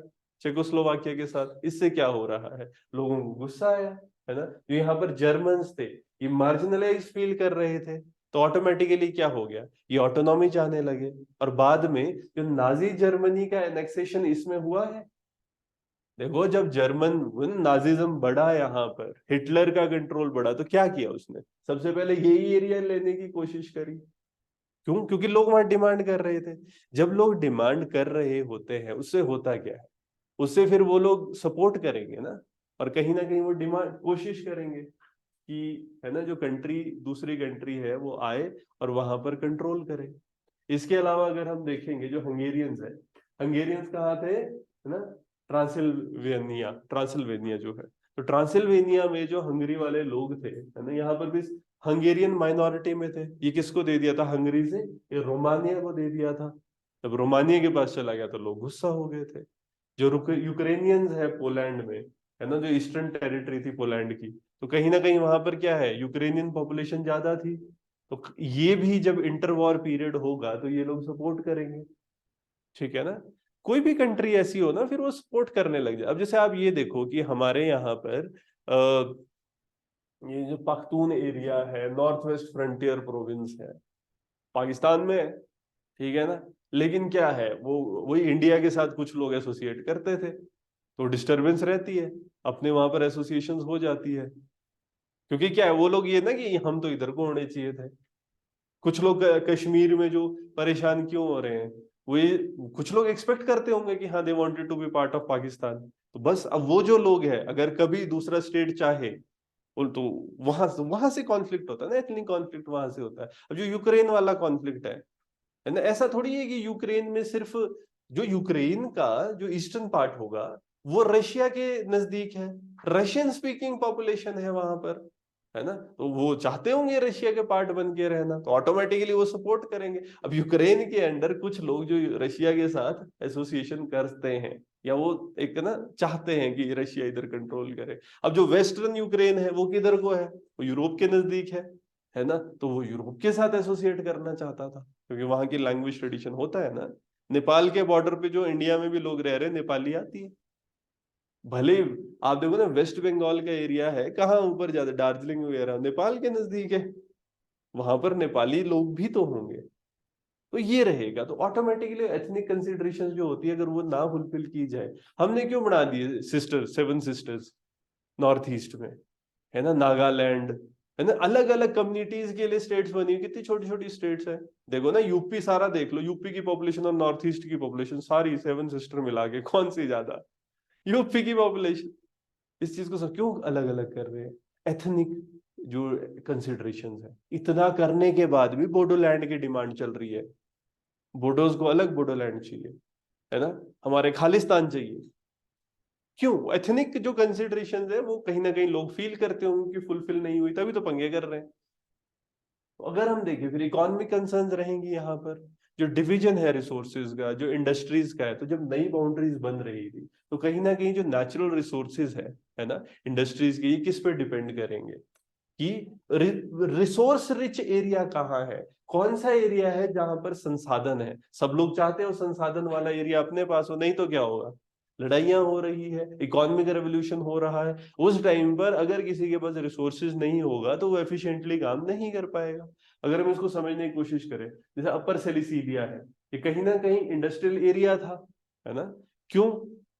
Speaker 1: चेकोस्लोवाकिया के साथ। इससे क्या हो रहा है? लोगों को गुस्सा आया, है ना। जो यहाँ पर जर्मन्स थे, ये मार्जिनलाइज फील कर रहे थे, तो ऑटोमेटिकली क्या हो गया, ये ऑटोनॉमी चाहने लगे। और बाद में जो नाजी जर्मनी का एनेक्सेशन इसमें हुआ है, देखो जब जर्मन नाजिज्म बढ़ा यहाँ पर, हिटलर का कंट्रोल बढ़ा, तो क्या किया उसने? सबसे पहले यही एरिया लेने की कोशिश करी। क्यों? क्योंकि लोग वहां डिमांड कर रहे थे। जब लोग डिमांड कर रहे होते हैं, उससे होता क्या है? उससे फिर वो लोग सपोर्ट करेंगे ना, और कहीं ना कहीं वो डिमांड कोशिश करेंगे कि, है ना, जो कंट्री दूसरी कंट्री है वो आए और वहां पर कंट्रोल करे। इसके अलावा अगर हम देखेंगे, जो हंगेरियंस है, हंगेरियंस कहाँ थे, है ना, ट्रांसिल्वेनिया, ट्रांसिल्वेनिया जो है, तो ट्रांसिल्वेनिया में जो हंगरी वाले लोग थे, है ना, यहाँ पर भी हंगेरियन माइनॉरिटी में थे। ये किसको दे दिया था हंगरी से? ये रोमानिया को दे दिया था। जब रोमानिया के पास चला गया तो लोग गुस्सा हो गए थे। जो यूक्रेनियंस है पोलैंड में, है ना, जो ईस्टर्न टेरिटरी थी पोलैंड की, तो कहीं ना कहीं वहां पर क्या है, यूक्रेनियन पॉपुलेशन ज्यादा थी। तो ये भी जब इंटर वॉर पीरियड होगा तो ये लोग सपोर्ट करेंगे, ठीक है ना। कोई भी कंट्री ऐसी हो ना, फिर वो सपोर्ट करने लग जाए। अब जैसे आप ये देखो कि हमारे यहाँ पर ये जो पख्तून एरिया है, नॉर्थ वेस्ट फ्रंटियर प्रोविंस है, पाकिस्तान में है, ठीक है ना। लेकिन क्या है, वो वही इंडिया के साथ कुछ लोग एसोसिएट करते थे, तो डिस्टरबेंस रहती है, अपने वहां पर एसोसिएशंस हो जाती है। क्योंकि क्या है, वो लोग ये ना कि हम तो इधर को होने चाहिए थे। कुछ लोग कश्मीर में जो परेशान क्यों हो रहे हैं, वो ये कुछ लोग एक्सपेक्ट करते होंगे कि हाँ, they wanted to be part of Pakistan. तो बस अब वो जो लोग हैं, अगर कभी दूसरा स्टेट चाहे, तो वहां से कॉन्फ्लिक्ट होता है ना, एथनिक कॉन्फ्लिक्ट वहां से होता है। अब जो यूक्रेन वाला कॉन्फ्लिक्ट है ना, ऐसा थोड़ी है कि यूक्रेन में सिर्फ, जो यूक्रेन का जो ईस्टर्न पार्ट होगा वो रशिया के नजदीक है, रशियन स्पीकिंग पॉपुलेशन है वहां पर, है ना। तो वो चाहते होंगे रशिया के पार्ट बन के रहना, तो ऑटोमेटिकली वो सपोर्ट करेंगे। अब यूक्रेन के अंडर कुछ लोग जो रशिया के साथ एसोसिएशन करते हैं, या वो एक ना चाहते हैं कि रशिया इधर कंट्रोल करे। अब जो वेस्टर्न यूक्रेन है वो किधर को है, वो यूरोप के नजदीक है ना, तो वो यूरोप के साथ एसोसिएट करना चाहता था, क्योंकि वहां की लैंग्वेज ट्रेडिशन होता है ना। नेपाल के बॉर्डर पे जो इंडिया में भी लोग रह रहे हैं, नेपाली आती है। भले आप देखो ना, वेस्ट बंगाल का एरिया है, कहाँ ऊपर ज्यादा, दार्जिलिंग वगैरह नेपाल के नजदीक है, वहां पर नेपाली लोग भी तो होंगे। तो ये रहेगा, तो ऑटोमेटिकली एथनिक कंसिडरेशन जो होती है, अगर वो ना फुलफिल की जाए। हमने क्यों बना दिए सिस्टर, 7 सिस्टर्स नॉर्थ ईस्ट में, है ना, नागालैंड, है ना, अलग अलग कम्युनिटीज के लिए स्टेट्स बनी हुई, कितनी छोटी छोटी स्टेट्स है। देखो ना, यूपी सारा देख लो, यूपी की पॉपुलेशन और नॉर्थ ईस्ट की पॉपुलेशन सारी 7 सिस्टर मिला के कौन सी ज्यादा? यूपी की पॉपुलेशन। इस चीज को सब क्यों अलग अलग कर रहे हैं? एथनिक जो कंसिडरेशन है, इतना करने के बाद भी बोडोलैंड की डिमांड चल रही है। बोडोज को अलग बोडोलैंड चाहिए, है ना, हमारे खालिस्तान चाहिए। क्यों? एथनिक जो कंसिडरेशन है वो कहीं ना कहीं लोग फील करते होंगे कि फुलफिल नहीं हुई, तभी तो पंगे कर रहे हैं। तो अगर हम देखें, फिर इकोनॉमिक कंसर्न्स रहेंगी यहाँ पर। जो डिवीजन है रिसोर्सेज का, जो इंडस्ट्रीज का है, तो जब नई बाउंड्रीज बन रही थी तो कहीं ना कहीं जो नेचुरल रिसोर्सेज है ना इंडस्ट्रीज के, ये किस पे डिपेंड करेंगे कि रिसोर्स रिच एरिया कहाँ है, कौन सा एरिया है जहां पर संसाधन है। सब लोग चाहते हो संसाधन वाला एरिया अपने पास हो, नहीं तो क्या होगा, लड़ाइयां हो रही है, इकोनॉमिक रेवोल्यूशन हो रहा है। उस टाइम पर अगर किसी के पास रिसोर्सेज नहीं होगा तो वो एफिशिएंटली काम नहीं कर पाएगा। अगर हम इसको समझने की कोशिश करें, जैसे अपर सेलिसीलिया है, ये कहीं ना कहीं इंडस्ट्रियल एरिया था, है ना। क्यों?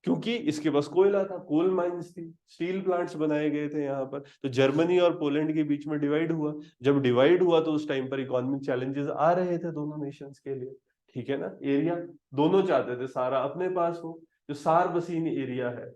Speaker 1: क्योंकि इसके पास कोयला था, कोल माइंस थी, स्टील प्लांट्स बनाए गए थे यहाँ पर। तो जर्मनी और पोलैंड के बीच में डिवाइड हुआ। जब डिवाइड हुआ तो उस टाइम पर इकोनॉमिक चैलेंजेस आ रहे थे दोनों नेशंस के लिए, ठीक है ना। एरिया दोनों चाहते थे सारा अपने पास हो, जो सार बसीन एरिया है,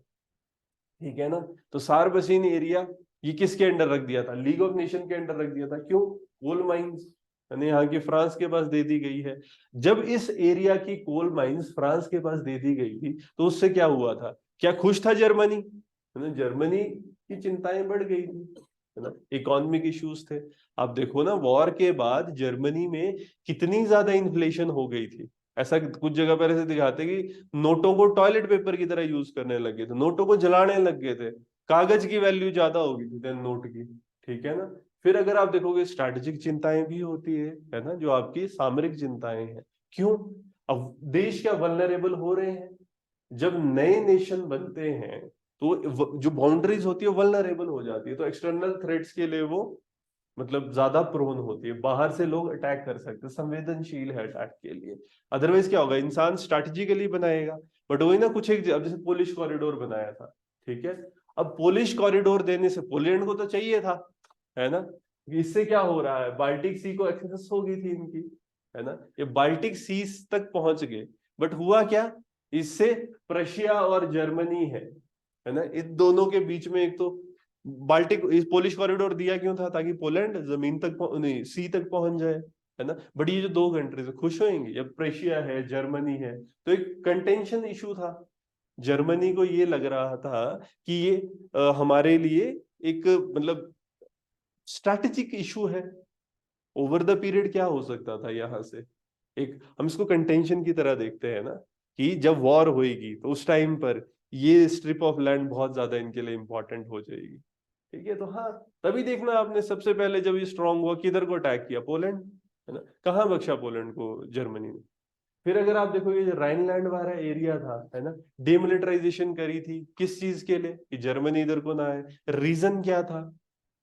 Speaker 1: ठीक है ना। तो सार बसीन एरिया ये किसके अंडर रख दिया था, लीग ऑफ नेशन के अंडर रख दिया था। क्यों? कोल माइंस यानी यहाँ की फ्रांस के पास दे दी गई है। जब इस एरिया की कोल माइंस फ्रांस के पास दे दी गई थी तो उससे क्या हुआ था, क्या खुश था जर्मनी, है ना। जर्मनी की चिंताएं बढ़ गई थी, है ना, इकोनॉमिक इश्यूज थे। आप देखो ना, वॉर के बाद जर्मनी में कितनी ज्यादा इन्फ्लेशन हो गई थी। ऐसा कुछ जगह पर ऐसे दिखाते कि नोटों को टॉयलेट पेपर की तरह यूज करने लगे थे, नोटों को जलाने लग गए थे, कागज की वैल्यू ज्यादा हो गई थी देन नोट की, ठीक है ना। फिर अगर आप देखोगे स्ट्रैटेजिक चिंताएं भी होती है ना, जो आपकी सामरिक चिंताएं हैं। क्यों? अब देश क्या वल्नरेबल हो रहे हैं, जब नए नेशन बनते हैं तो जो बाउंड्रीज होती है वल्नरेबल हो जाती है, तो एक्सटर्नल थ्रेट्स के लिए वो मतलब ज्यादा प्रोन होती है, बाहर से लोग अटैक कर सकते हैं, संवेदनशील है अटैक के लिए। अदरवाइज क्या होगा, इंसान स्ट्रैटेजिकली बनाएगा। बट वही ना, कुछ एक अब जैसे पोलिश कॉरिडोर बनाया था, ठीक है। अब पोलिश कॉरिडोर देने से पोलैंड को तो चाहिए था, है ना। इससे क्या हो रहा है, बाल्टिक सी को एक्सेस हो गई थी इनकी, है ना। ये बाल्टिक सी तक पहुंच गए। बट हुआ क्या, इससे प्रशिया और जर्मनी है ना, इन दोनों के बीच में एक तो बाल्टिक इस पोलिश कॉरिडोर दिया क्यों था, ताकि पोलैंड जमीन तक नहीं सी तक पहुंच जाए, है ना। बट ये जो दो कंट्रीज खुश होंगे, अब प्रशिया है जर्मनी है, तो एक कंटेंशन इशू था। जर्मनी को ये लग रहा था कि ये हमारे लिए एक मतलब स्ट्रैटेजिक इशू है। ओवर द पीरियड क्या हो सकता था यहाँ से, एक हम इसको कंटेंशन की तरह देखते हैं ना, कि जब वॉर होएगी तो उस टाइम पर ये स्ट्रिप ऑफ लैंड बहुत ज्यादा इनके लिए इंपॉर्टेंट हो जाएगी, ठीक है। तो हाँ, तभी देखना आपने सबसे पहले जब ये स्ट्रांग हुआ किधर को अटैक किया, पोलैंड, है ना। कहाँ बख्शा पोलैंड को जर्मनी ने। फिर अगर आप देखोगे, जो राइनलैंड वाला एरिया था, है ना, डिमिलिटराइजेशन करी थी किस चीज के लिए, कि जर्मनी इधर को ना आए। रीजन क्या था,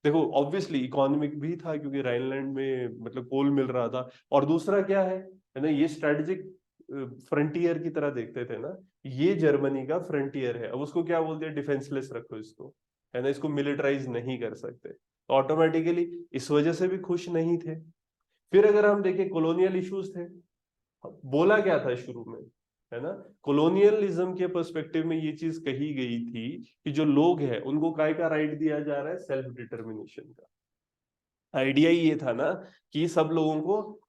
Speaker 1: देखो ऑब्वियसली इकोनॉमिक भी था, क्योंकि राइनलैंड में मतलब कोल मिल रहा था। और दूसरा क्या है ना, ये स्ट्रेटेजिक फ्रंटियर की तरह देखते थे ना, ये जर्मनी का फ्रंटियर है। अब उसको क्या बोलते हैं, डिफेंसलेस रखो इसको, है ना, इसको मिलिटराइज नहीं कर सकते, तो ऑटोमेटिकली इस वजह से भी खुश नहीं थे। फिर अगर हम देखें, कॉलोनियल इश्यूज थे। बोला क्या था शुरू में, है ना, कॉलोनियलिज्म के पर्सपेक्टिव में ये चीज कही गई थी कि जो लोग हैं उनको काय का राइट दिया जा रहा है, सेल्फ डिटर्मिनेशन का। आइडिया ये था ना कि सब लोगों को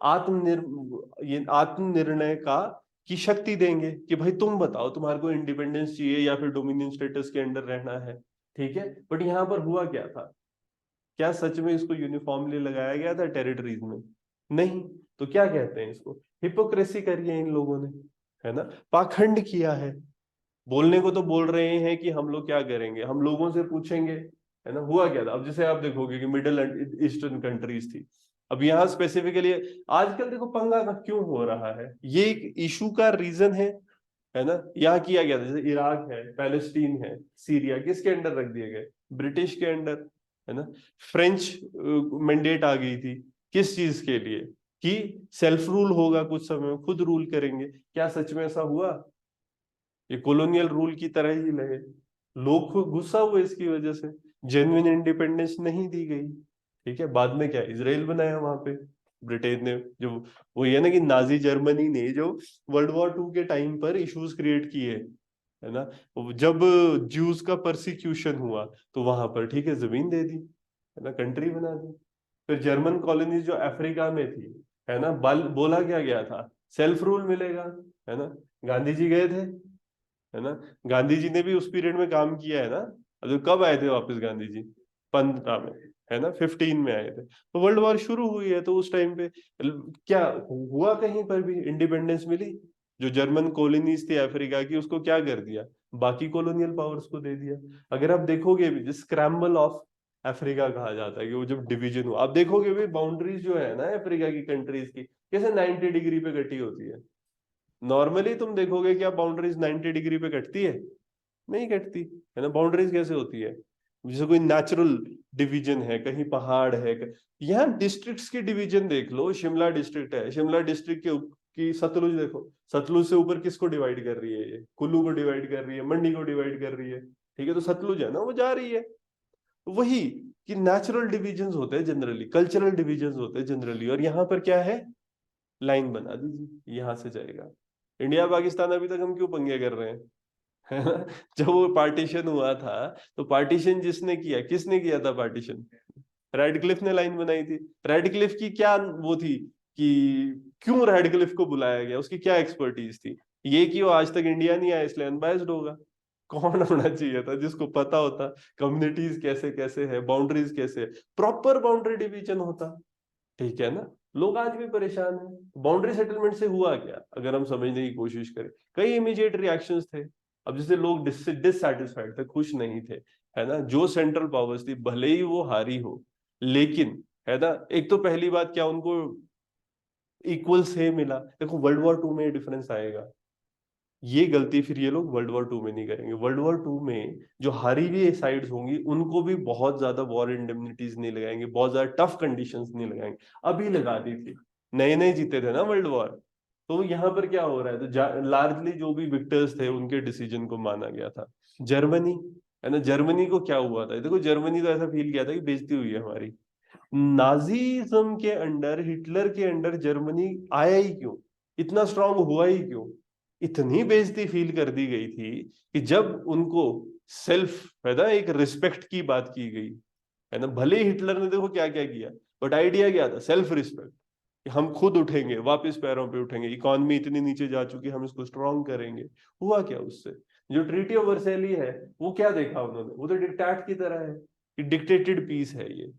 Speaker 1: ये आत्मनिर्णय का की शक्ति देंगे, कि भाई तुम बताओ तुम्हारे को इंडिपेंडेंस चाहिए या फिर डोमिनियन स्टेटस के अंडर रहना है, ठीक है। बट यहाँ पर हुआ क्या था, क्या सच में इसको यूनिफॉर्मली लगाया गया था टेरिटरीज में? नहीं। तो क्या कहते हैं इसको, हिपोक्रेसी करी है इन लोगों ने, है ना, पाखंड किया है। बोलने को तो बोल रहे हैं कि हम लोग क्या करेंगे, हम लोगों से पूछेंगे, है ना। हुआ क्या था, अब जैसे आप देखोगे कि मिडिल ईस्टर्न कंट्रीज थी, अब यहाँ स्पेसिफिकली आजकल देखो पंगा का क्यों हो रहा है, ये एक इशू का रीजन है ना। यहाँ किया गया था, जैसे इराक है, पैलेस्टीन है, सीरिया किसके अंडर रख दिए गए, ब्रिटिश के अंडर, है ना। फ्रेंच मैंडेट आ गई थी, किस चीज के लिए, कि सेल्फ रूल होगा, कुछ समय में खुद रूल करेंगे। क्या सच में ऐसा हुआ? ये कॉलोनियल रूल की तरह ही लगे, लोग खूब गुस्सा हुए इसकी वजह से, जेन्युइन इंडिपेंडेंस नहीं दी गई, ठीक है। बाद में क्या इसराइल बनाया वहां पे, ब्रिटेन ने, जो वो ये ना कि नाजी जर्मनी ने जो वर्ल्ड वॉर 2 के टाइम पर इश्यूज क्रिएट किए, है ना, जब ज्यूज का परसिक्यूशन हुआ तो वहां पर ठीक है जमीन दे दी, है ना, कंट्री बना दी। फिर जर्मन कॉलोनीज जो अफ्रीका में थी, है ना, बोला क्या गया था, सेल्फ रूल मिलेगा, है ना। गांधी जी गए थे, है ना, गांधी जी ने भी उस पीरियड में काम किया है ना। अब जो कब आए थे वापस गांधी जी, 15 में, है ना, 15 में आए थे। तो वर्ल्ड वॉर शुरू हुई है, तो उस टाइम पे क्या हुआ, कहीं पर भी इंडिपेंडेंस मिली? जो जर्मन कॉलोनीज थी अफ्रीका की, उसको क्या कर दिया? बाकी कॉलोनियल पावर्स को दे दिया। अगर आप देखोगे भी, जो स्क्रैम्बल ऑफ अफ्रीका कहा जाता है, कि वो जब डिवीजन हुआ, आप देखोगे भी बाउंड्रीज जो है ना अफ्रीका की कंट्रीज की, कैसे 90 डिग्री पे कटी होती है। नॉर्मली तुम देखोगे क्या बाउंड्रीज 90 डिग्री पे कटती है? नहीं कटती, है ना। बाउंड्रीज कैसे होती है? जैसे कोई नेचुरल डिवीजन है, कहीं पहाड़ है, यहाँ डिस्ट्रिक्ट्स की डिवीजन देख लो। शिमला डिस्ट्रिक्ट है, शिमला डिस्ट्रिक्ट के की सतलुज देखो, सतलुज से ऊपर किसको डिवाइड कर रही है? ये कुल्लू को डिवाइड कर रही है, मंडी को डिवाइड कर रही है। ठीक है, तो सतलुज है ना, वो जा रही है। वही कि नेचुरल डिविजन्स होते हैं जनरली, कल्चरल डिविजन्स होते हैं जनरली, और यहाँ पर क्या है? लाइन बना दीजिए, यहाँ से जाएगा। इंडिया पाकिस्तान अभी तक हम क्यों पंगे कर रहे हैं? है ना? जब वो पार्टीशन हुआ था, तो पार्टीशन जिसने किया, किसने किया था पार्टीशन? रेडक्लिफ ने लाइन बनाई थी। रेडक्लिफ की क्या वो थी कि क्यों रेडक्लिफ को बुलाया गया, उसकी क्या एक्सपर्टीज थी? ये कि वो आज तक इंडिया नहीं आया इसलिए अनबायस्ड होगा। कौन होना चाहिए था जिसको पता होता कम्युनिटीज कैसे कैसे है, बाउंड्रीज कैसे है, प्रॉपर बाउंड्री डिवीजन होता। ठीक है ना। लोग आज भी परेशान हैं। बाउंड्री सेटलमेंट से हुआ क्या, अगर हम समझने की कोशिश करें? कई इमीडिएट रिएक्शंस थे। अब जैसे लोग डिससेटिस्फाइड थे, खुश नहीं थे, है ना। जो सेंट्रल पावर्स थी, भले ही वो हारी हो, लेकिन, है ना, एक तो पहली बात क्या, उनको इक्वल से मिला। देखो वर्ल्ड वॉर टू में डिफरेंस आएगा। ये गलती फिर ये लोग वर्ल्ड वॉर टू में नहीं करेंगे। वर्ल्ड वॉर टू में जो हारी हुई साइड्स होंगी, उनको भी बहुत ज्यादा वॉर इंडेमनिटीज नहीं लगाएंगे, बहुत ज्यादा टफ कंडीशंस नहीं लगाएंगे। अभी लगा दी थी, नए नए जीते थे ना वर्ल्ड वॉर। तो यहाँ पर क्या हो रहा है, तो लार्जली जो भी विक्टर्स थे उनके डिसीजन को माना गया था। जर्मनी, है ना, जर्मनी को क्या हुआ था? देखो जर्मनी तो ऐसा फील किया था कि बेइज्जती हुई है हमारी। नाजीज्म के अंडर, हिटलर के अंडर जर्मनी आया ही क्यों, इतना स्ट्रांग हुआ ही क्यों? इतनी बेइज्जती फील कर दी गई थी कि जब उनको सेल्फ, है ना, एक रिस्पेक्ट की बात की गई, है ना। भले ही हिटलर ने देखो क्या क्या किया, बट आइडिया क्या था? सेल्फ रिस्पेक्ट, कि हम खुद उठेंगे, वापस पैरों पे उठेंगे, इकॉनमी इतनी नीचे जा चुकी, हम इसको स्ट्रांग करेंगे। हुआ क्या उससे? जो ट्रीटी ऑफ वर्सेली है, वो क्या देखा उन्होंने? वो तो डिक्टेट की तरह है, कि डिक्टेटेड पीस है ये,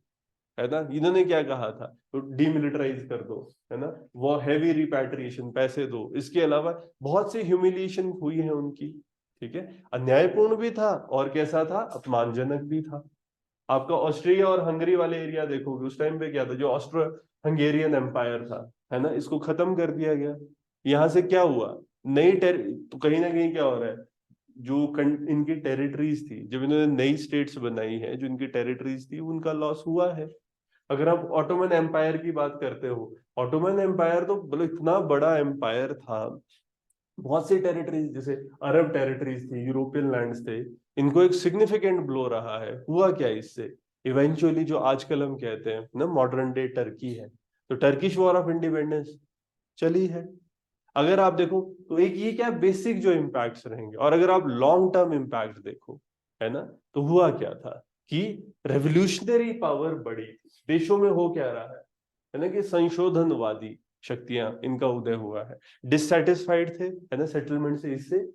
Speaker 1: है ना। इन्होंने क्या कहा था? तो डीमिलिटराइज कर दो, है ना, वो हैवी रिपैट्रिएशन, पैसे दो। इसके अलावा बहुत सी ह्यूमिलिएशन हुई है उनकी। ठीक है, अन्यायपूर्ण भी था, और कैसा था, अपमानजनक भी था। आपका ऑस्ट्रिया और हंगरी वाले एरिया देखोगे, उस टाइम पे क्या था, जो ऑस्ट्रो हंगेरियन एम्पायर था, है ना, इसको खत्म कर दिया गया। यहाँ से क्या हुआ, तो कहीं ना कहीं क्या हो रहा है, जो इनकी टेरिटरीज थी, जब इन्होंने नई स्टेट्स बनाई है, जो इनकी टेरिटरीज थी, उनका लॉस हुआ है। अगर आप ऑटोमन एम्पायर की बात करते हो, ऑटोमन एम्पायर तो मतलब इतना बड़ा एम्पायर था, बहुत सी टेरिटरीज, जैसे अरब टेरिटरीज थी, यूरोपियन लैंड्स थे, इनको एक सिग्निफिकेंट ब्लो रहा है। हुआ क्या इससे? इवेंचुअली जो आजकल हम कहते हैं ना मॉडर्न डे टर्की है, तो टर्किश वॉर ऑफ इंडिपेंडेंस चली है। अगर आप देखो, तो एक ये क्या बेसिक जो इम्पैक्ट्स रहेंगे, और अगर आप लॉन्ग टर्म इम्पैक्ट देखो, है ना, तो हुआ क्या था कि रेवोल्यूशनरी पावर बढ़ी थी देशों में। हो क्या रहा है ना, कि संशोधनवादी शक्तियां, इनका उदय हुआ है। डिससेटिस्फाइड थे, है ना, सेटलमेंट से, इससे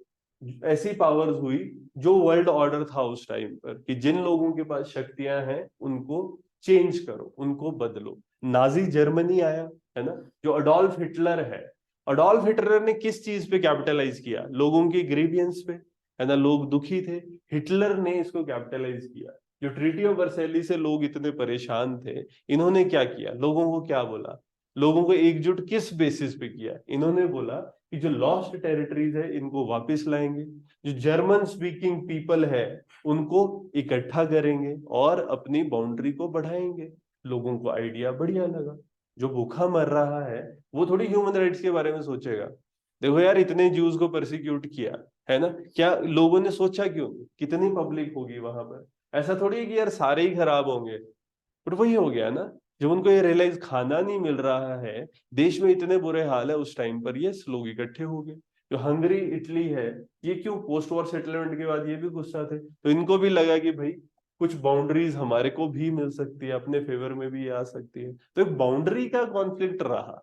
Speaker 1: ऐसी पावर्स हुई, जो वर्ल्ड ऑर्डर था उस टाइम पर, कि जिन लोगों के पास शक्तियां हैं उनको चेंज करो, उनको बदलो। नाजी जर्मनी आया, है ना, जो अडोल्फ हिटलर है। अडोल्फ हिटलर ने किस चीज पे कैपिटलाइज किया? लोगों की ग्रीवियंस पे, है ना, लोग दुखी थे, हिटलर ने इसको कैपिटलाइज किया। जो ट्रीटी ऑफ वर्सेली से लोग इतने परेशान थे, इन्होंने क्या किया, लोगों को क्या बोला, लोगों को एकजुट किस बेसिस पे किया? इन्होंने बोला कि जो लॉस्ट टेरिटरीज है इनको वापस लाएंगे, जो जर्मन स्पीकिंग पीपल है उनको इकट्ठा करेंगे और अपनी बाउंड्री को बढ़ाएंगे। लोगों को आइडिया बढ़िया लगा। जो भूखा मर रहा है, वो थोड़ी ह्यूमन राइट्स के बारे में सोचेगा। देखो यार, इतने ज्यूज को परसिक्यूट किया, है ना, क्या लोगों ने सोचा क्यों? कितनी पब्लिक होगी वहां पर? ऐसा थोड़ी है कि यार सारे ही खराब होंगे। बट वही हो गया ना, जब उनको ये रियलाइज खाना नहीं मिल रहा है, देश में इतने बुरे हाल है, उस टाइम पर ये लोग इकट्ठे हो गए। जो हंगरी, इटली है, ये क्यों पोस्ट वॉर सेटलमेंट के बाद ये भी गुस्सा थे, तो इनको भी लगा कि भाई कुछ बाउंड्रीज हमारे को भी मिल सकती है, अपने फेवर में भी आ सकती है। तो एक बाउंड्री का कॉन्फ्लिक्ट रहा।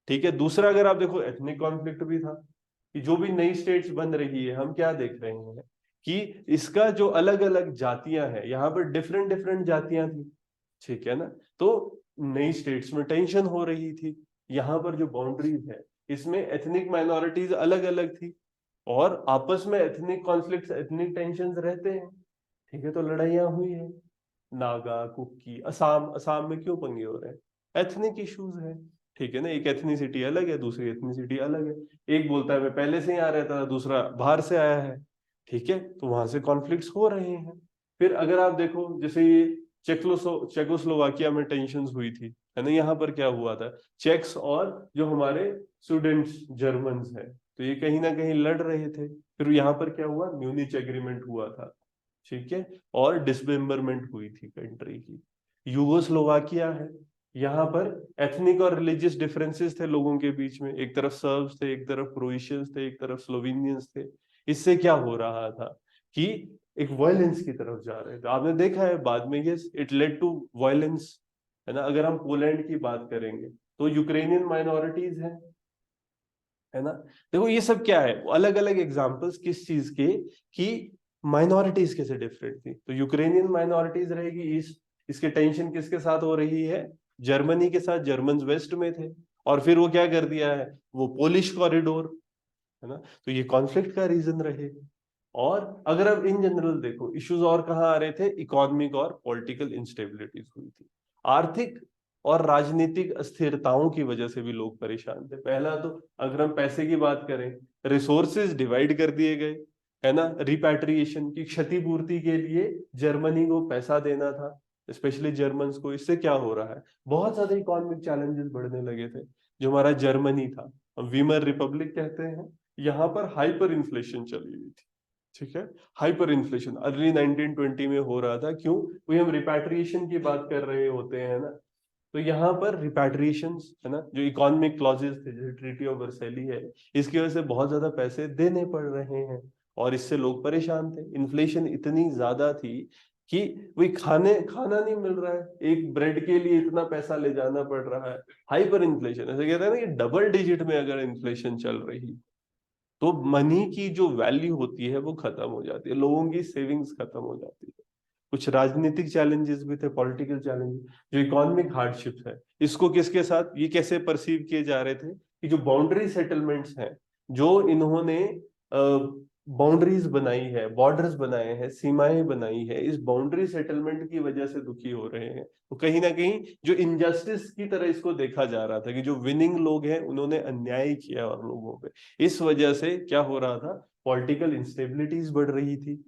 Speaker 1: ठीक है, दूसरा अगर आप देखो, एथनिक कॉन्फ्लिक्ट भी था, कि जो भी नई स्टेट्स बन रही है, हम क्या देख रहे हैं कि इसका जो अलग अलग जातियां हैं, यहाँ पर डिफरेंट डिफरेंट जातियां थी। ठीक है ना। तो नई स्टेट्स में टेंशन हो रही थी, यहाँ पर जो बाउंड्रीज है इसमें एथनिक माइनॉरिटीज अलग अलग थी, और आपस में एथनिक कॉन्फ्लिक्ट्स, एथनिक टेंशंस रहते हैं। ठीक है, तो लड़ाइयाँ हुई है, नागा, कुकी, असम, असम में क्यों पंगे हो रहे हैं, एथनिक इश्यूज है। ठीक है ना, एक एथनिसिटी अलग है, दूसरी एथनिसिटी अलग है, एक बोलता है मैं पहले से ही आ रहता था, दूसरा बाहर से आया है। ठीक है, तो वहां से कॉन्फ्लिक्ट्स हो रहे हैं। फिर अगर आप देखो, जैसे ये चेकोस्लोवाकिया में टेंशंस हुई थी, है ना, यहाँ पर क्या हुआ था, चेक्स और जो हमारे स्टूडेंट्स जर्मन्स हैं, तो ये कहीं ना कहीं लड़ रहे थे। फिर यहाँ पर क्या हुआ, म्यूनिच एग्रीमेंट हुआ था। ठीक है, और डिसमेंबरमेंट हुई थी कंट्री की। यूगोस्लोवाकिया है, यहाँ पर एथनिक और रिलीजियस डिफरेंसेस थे लोगों के बीच में, एक तरफ सर्ब्स थे, एक तरफ क्रोएशियंस थे, एक तरफ स्लोवेनियंस थे। इससे क्या हो रहा था कि एक वायलेंस की तरफ जा रहे थे, आपने देखा है बाद में, yes it led to violence, है ना। अगर हम पोलैंड की बात करेंगे तो यूक्रेनियन माइनॉरिटीज हैं, है ना। देखो ये सब क्या है, अलग अलग एग्जांपल्स किस चीज के, कि माइनॉरिटीज कैसे डिफरेंट थी। तो यूक्रेनियन माइनॉरिटीज रहेगी ईस्ट, इसके टेंशन किसके साथ हो रही है, जर्मनी के साथ, जर्मन वेस्ट में थे, और फिर वो क्या कर दिया है, वो पोलिश कॉरिडोर, है ना। तो ये कॉन्फ्लिक्ट का रीजन रहे। और अगर अब इन जनरल देखो इश्यूज और कहाँ आ रहे थे, इकोनॉमिक और पॉलिटिकल इंस्टेबिलिटीज हुई थी, आर्थिक और राजनीतिक अस्थिरताओं की वजह से भी लोग परेशान थे। पहला तो अगर हम पैसे की बात करें, रिसोर्सेज डिवाइड कर दिए गए, है ना, रिपैट्रिएशन की क्षतिपूर्ति के लिए जर्मनी को पैसा देना था, स्पेशली जर्मन्स को। इससे क्या हो रहा है, बहुत ज्यादा इकोनॉमिक चैलेंजेस बढ़ने लगे थे। जो हमारा जर्मनी था, हम वीमर रिपब्लिक कहते हैं, यहाँ पर हाइपर इन्फ्लेशन चली हुई थी। ठीक है, हाइपर इन्फ्लेशन अर्ली 1920 में हो रहा था, क्यों, वही हम रिपैट्रिएशन की बात कर रहे होते हैं ना। तो यहाँ पर रिपैट्रिएशन, है ना, जो इकोनॉमिक क्लॉजेस थे, जैसे ट्रीटी ऑफ वर्सैली है, इसकी वजह से बहुत ज्यादा पैसे देने पड़ रहे हैं, और इससे लोग परेशान थे। इन्फ्लेशन इतनी ज्यादा थी कि वही खाना नहीं मिल रहा है, एक ब्रेड के लिए इतना पैसा ले जाना पड़ रहा है। हाइपर इन्फ्लेशन, ऐसे कहते हैं ना कि डबल डिजिट में अगर इन्फ्लेशन चल रही, तो मनी की जो वैल्यू होती है वो खत्म हो जाती है, लोगों की सेविंग्स खत्म हो जाती है। कुछ राजनीतिक चैलेंजेस भी थे, पॉलिटिकल चैलेंजेस, जो इकोनॉमिक हार्डशिप्स है, इसको किसके साथ ये कैसे परसीव किए जा रहे थे, कि जो बाउंड्री सेटलमेंट्स हैं, जो इन्होंने बाउंड्रीज बनाई है, बॉर्डर्स बनाए हैं, सीमाएं बनाई है, इस बाउंड्री सेटलमेंट की वजह से दुखी हो रहे हैं। तो कहीं ना कहीं जो इनजस्टिस की तरह इसको देखा जा रहा था, कि जो विनिंग लोग हैं उन्होंने अन्याय किया और लोगों पे, इस वजह से क्या हो रहा था, पॉलिटिकल इंस्टेबिलिटीज बढ़ रही थी।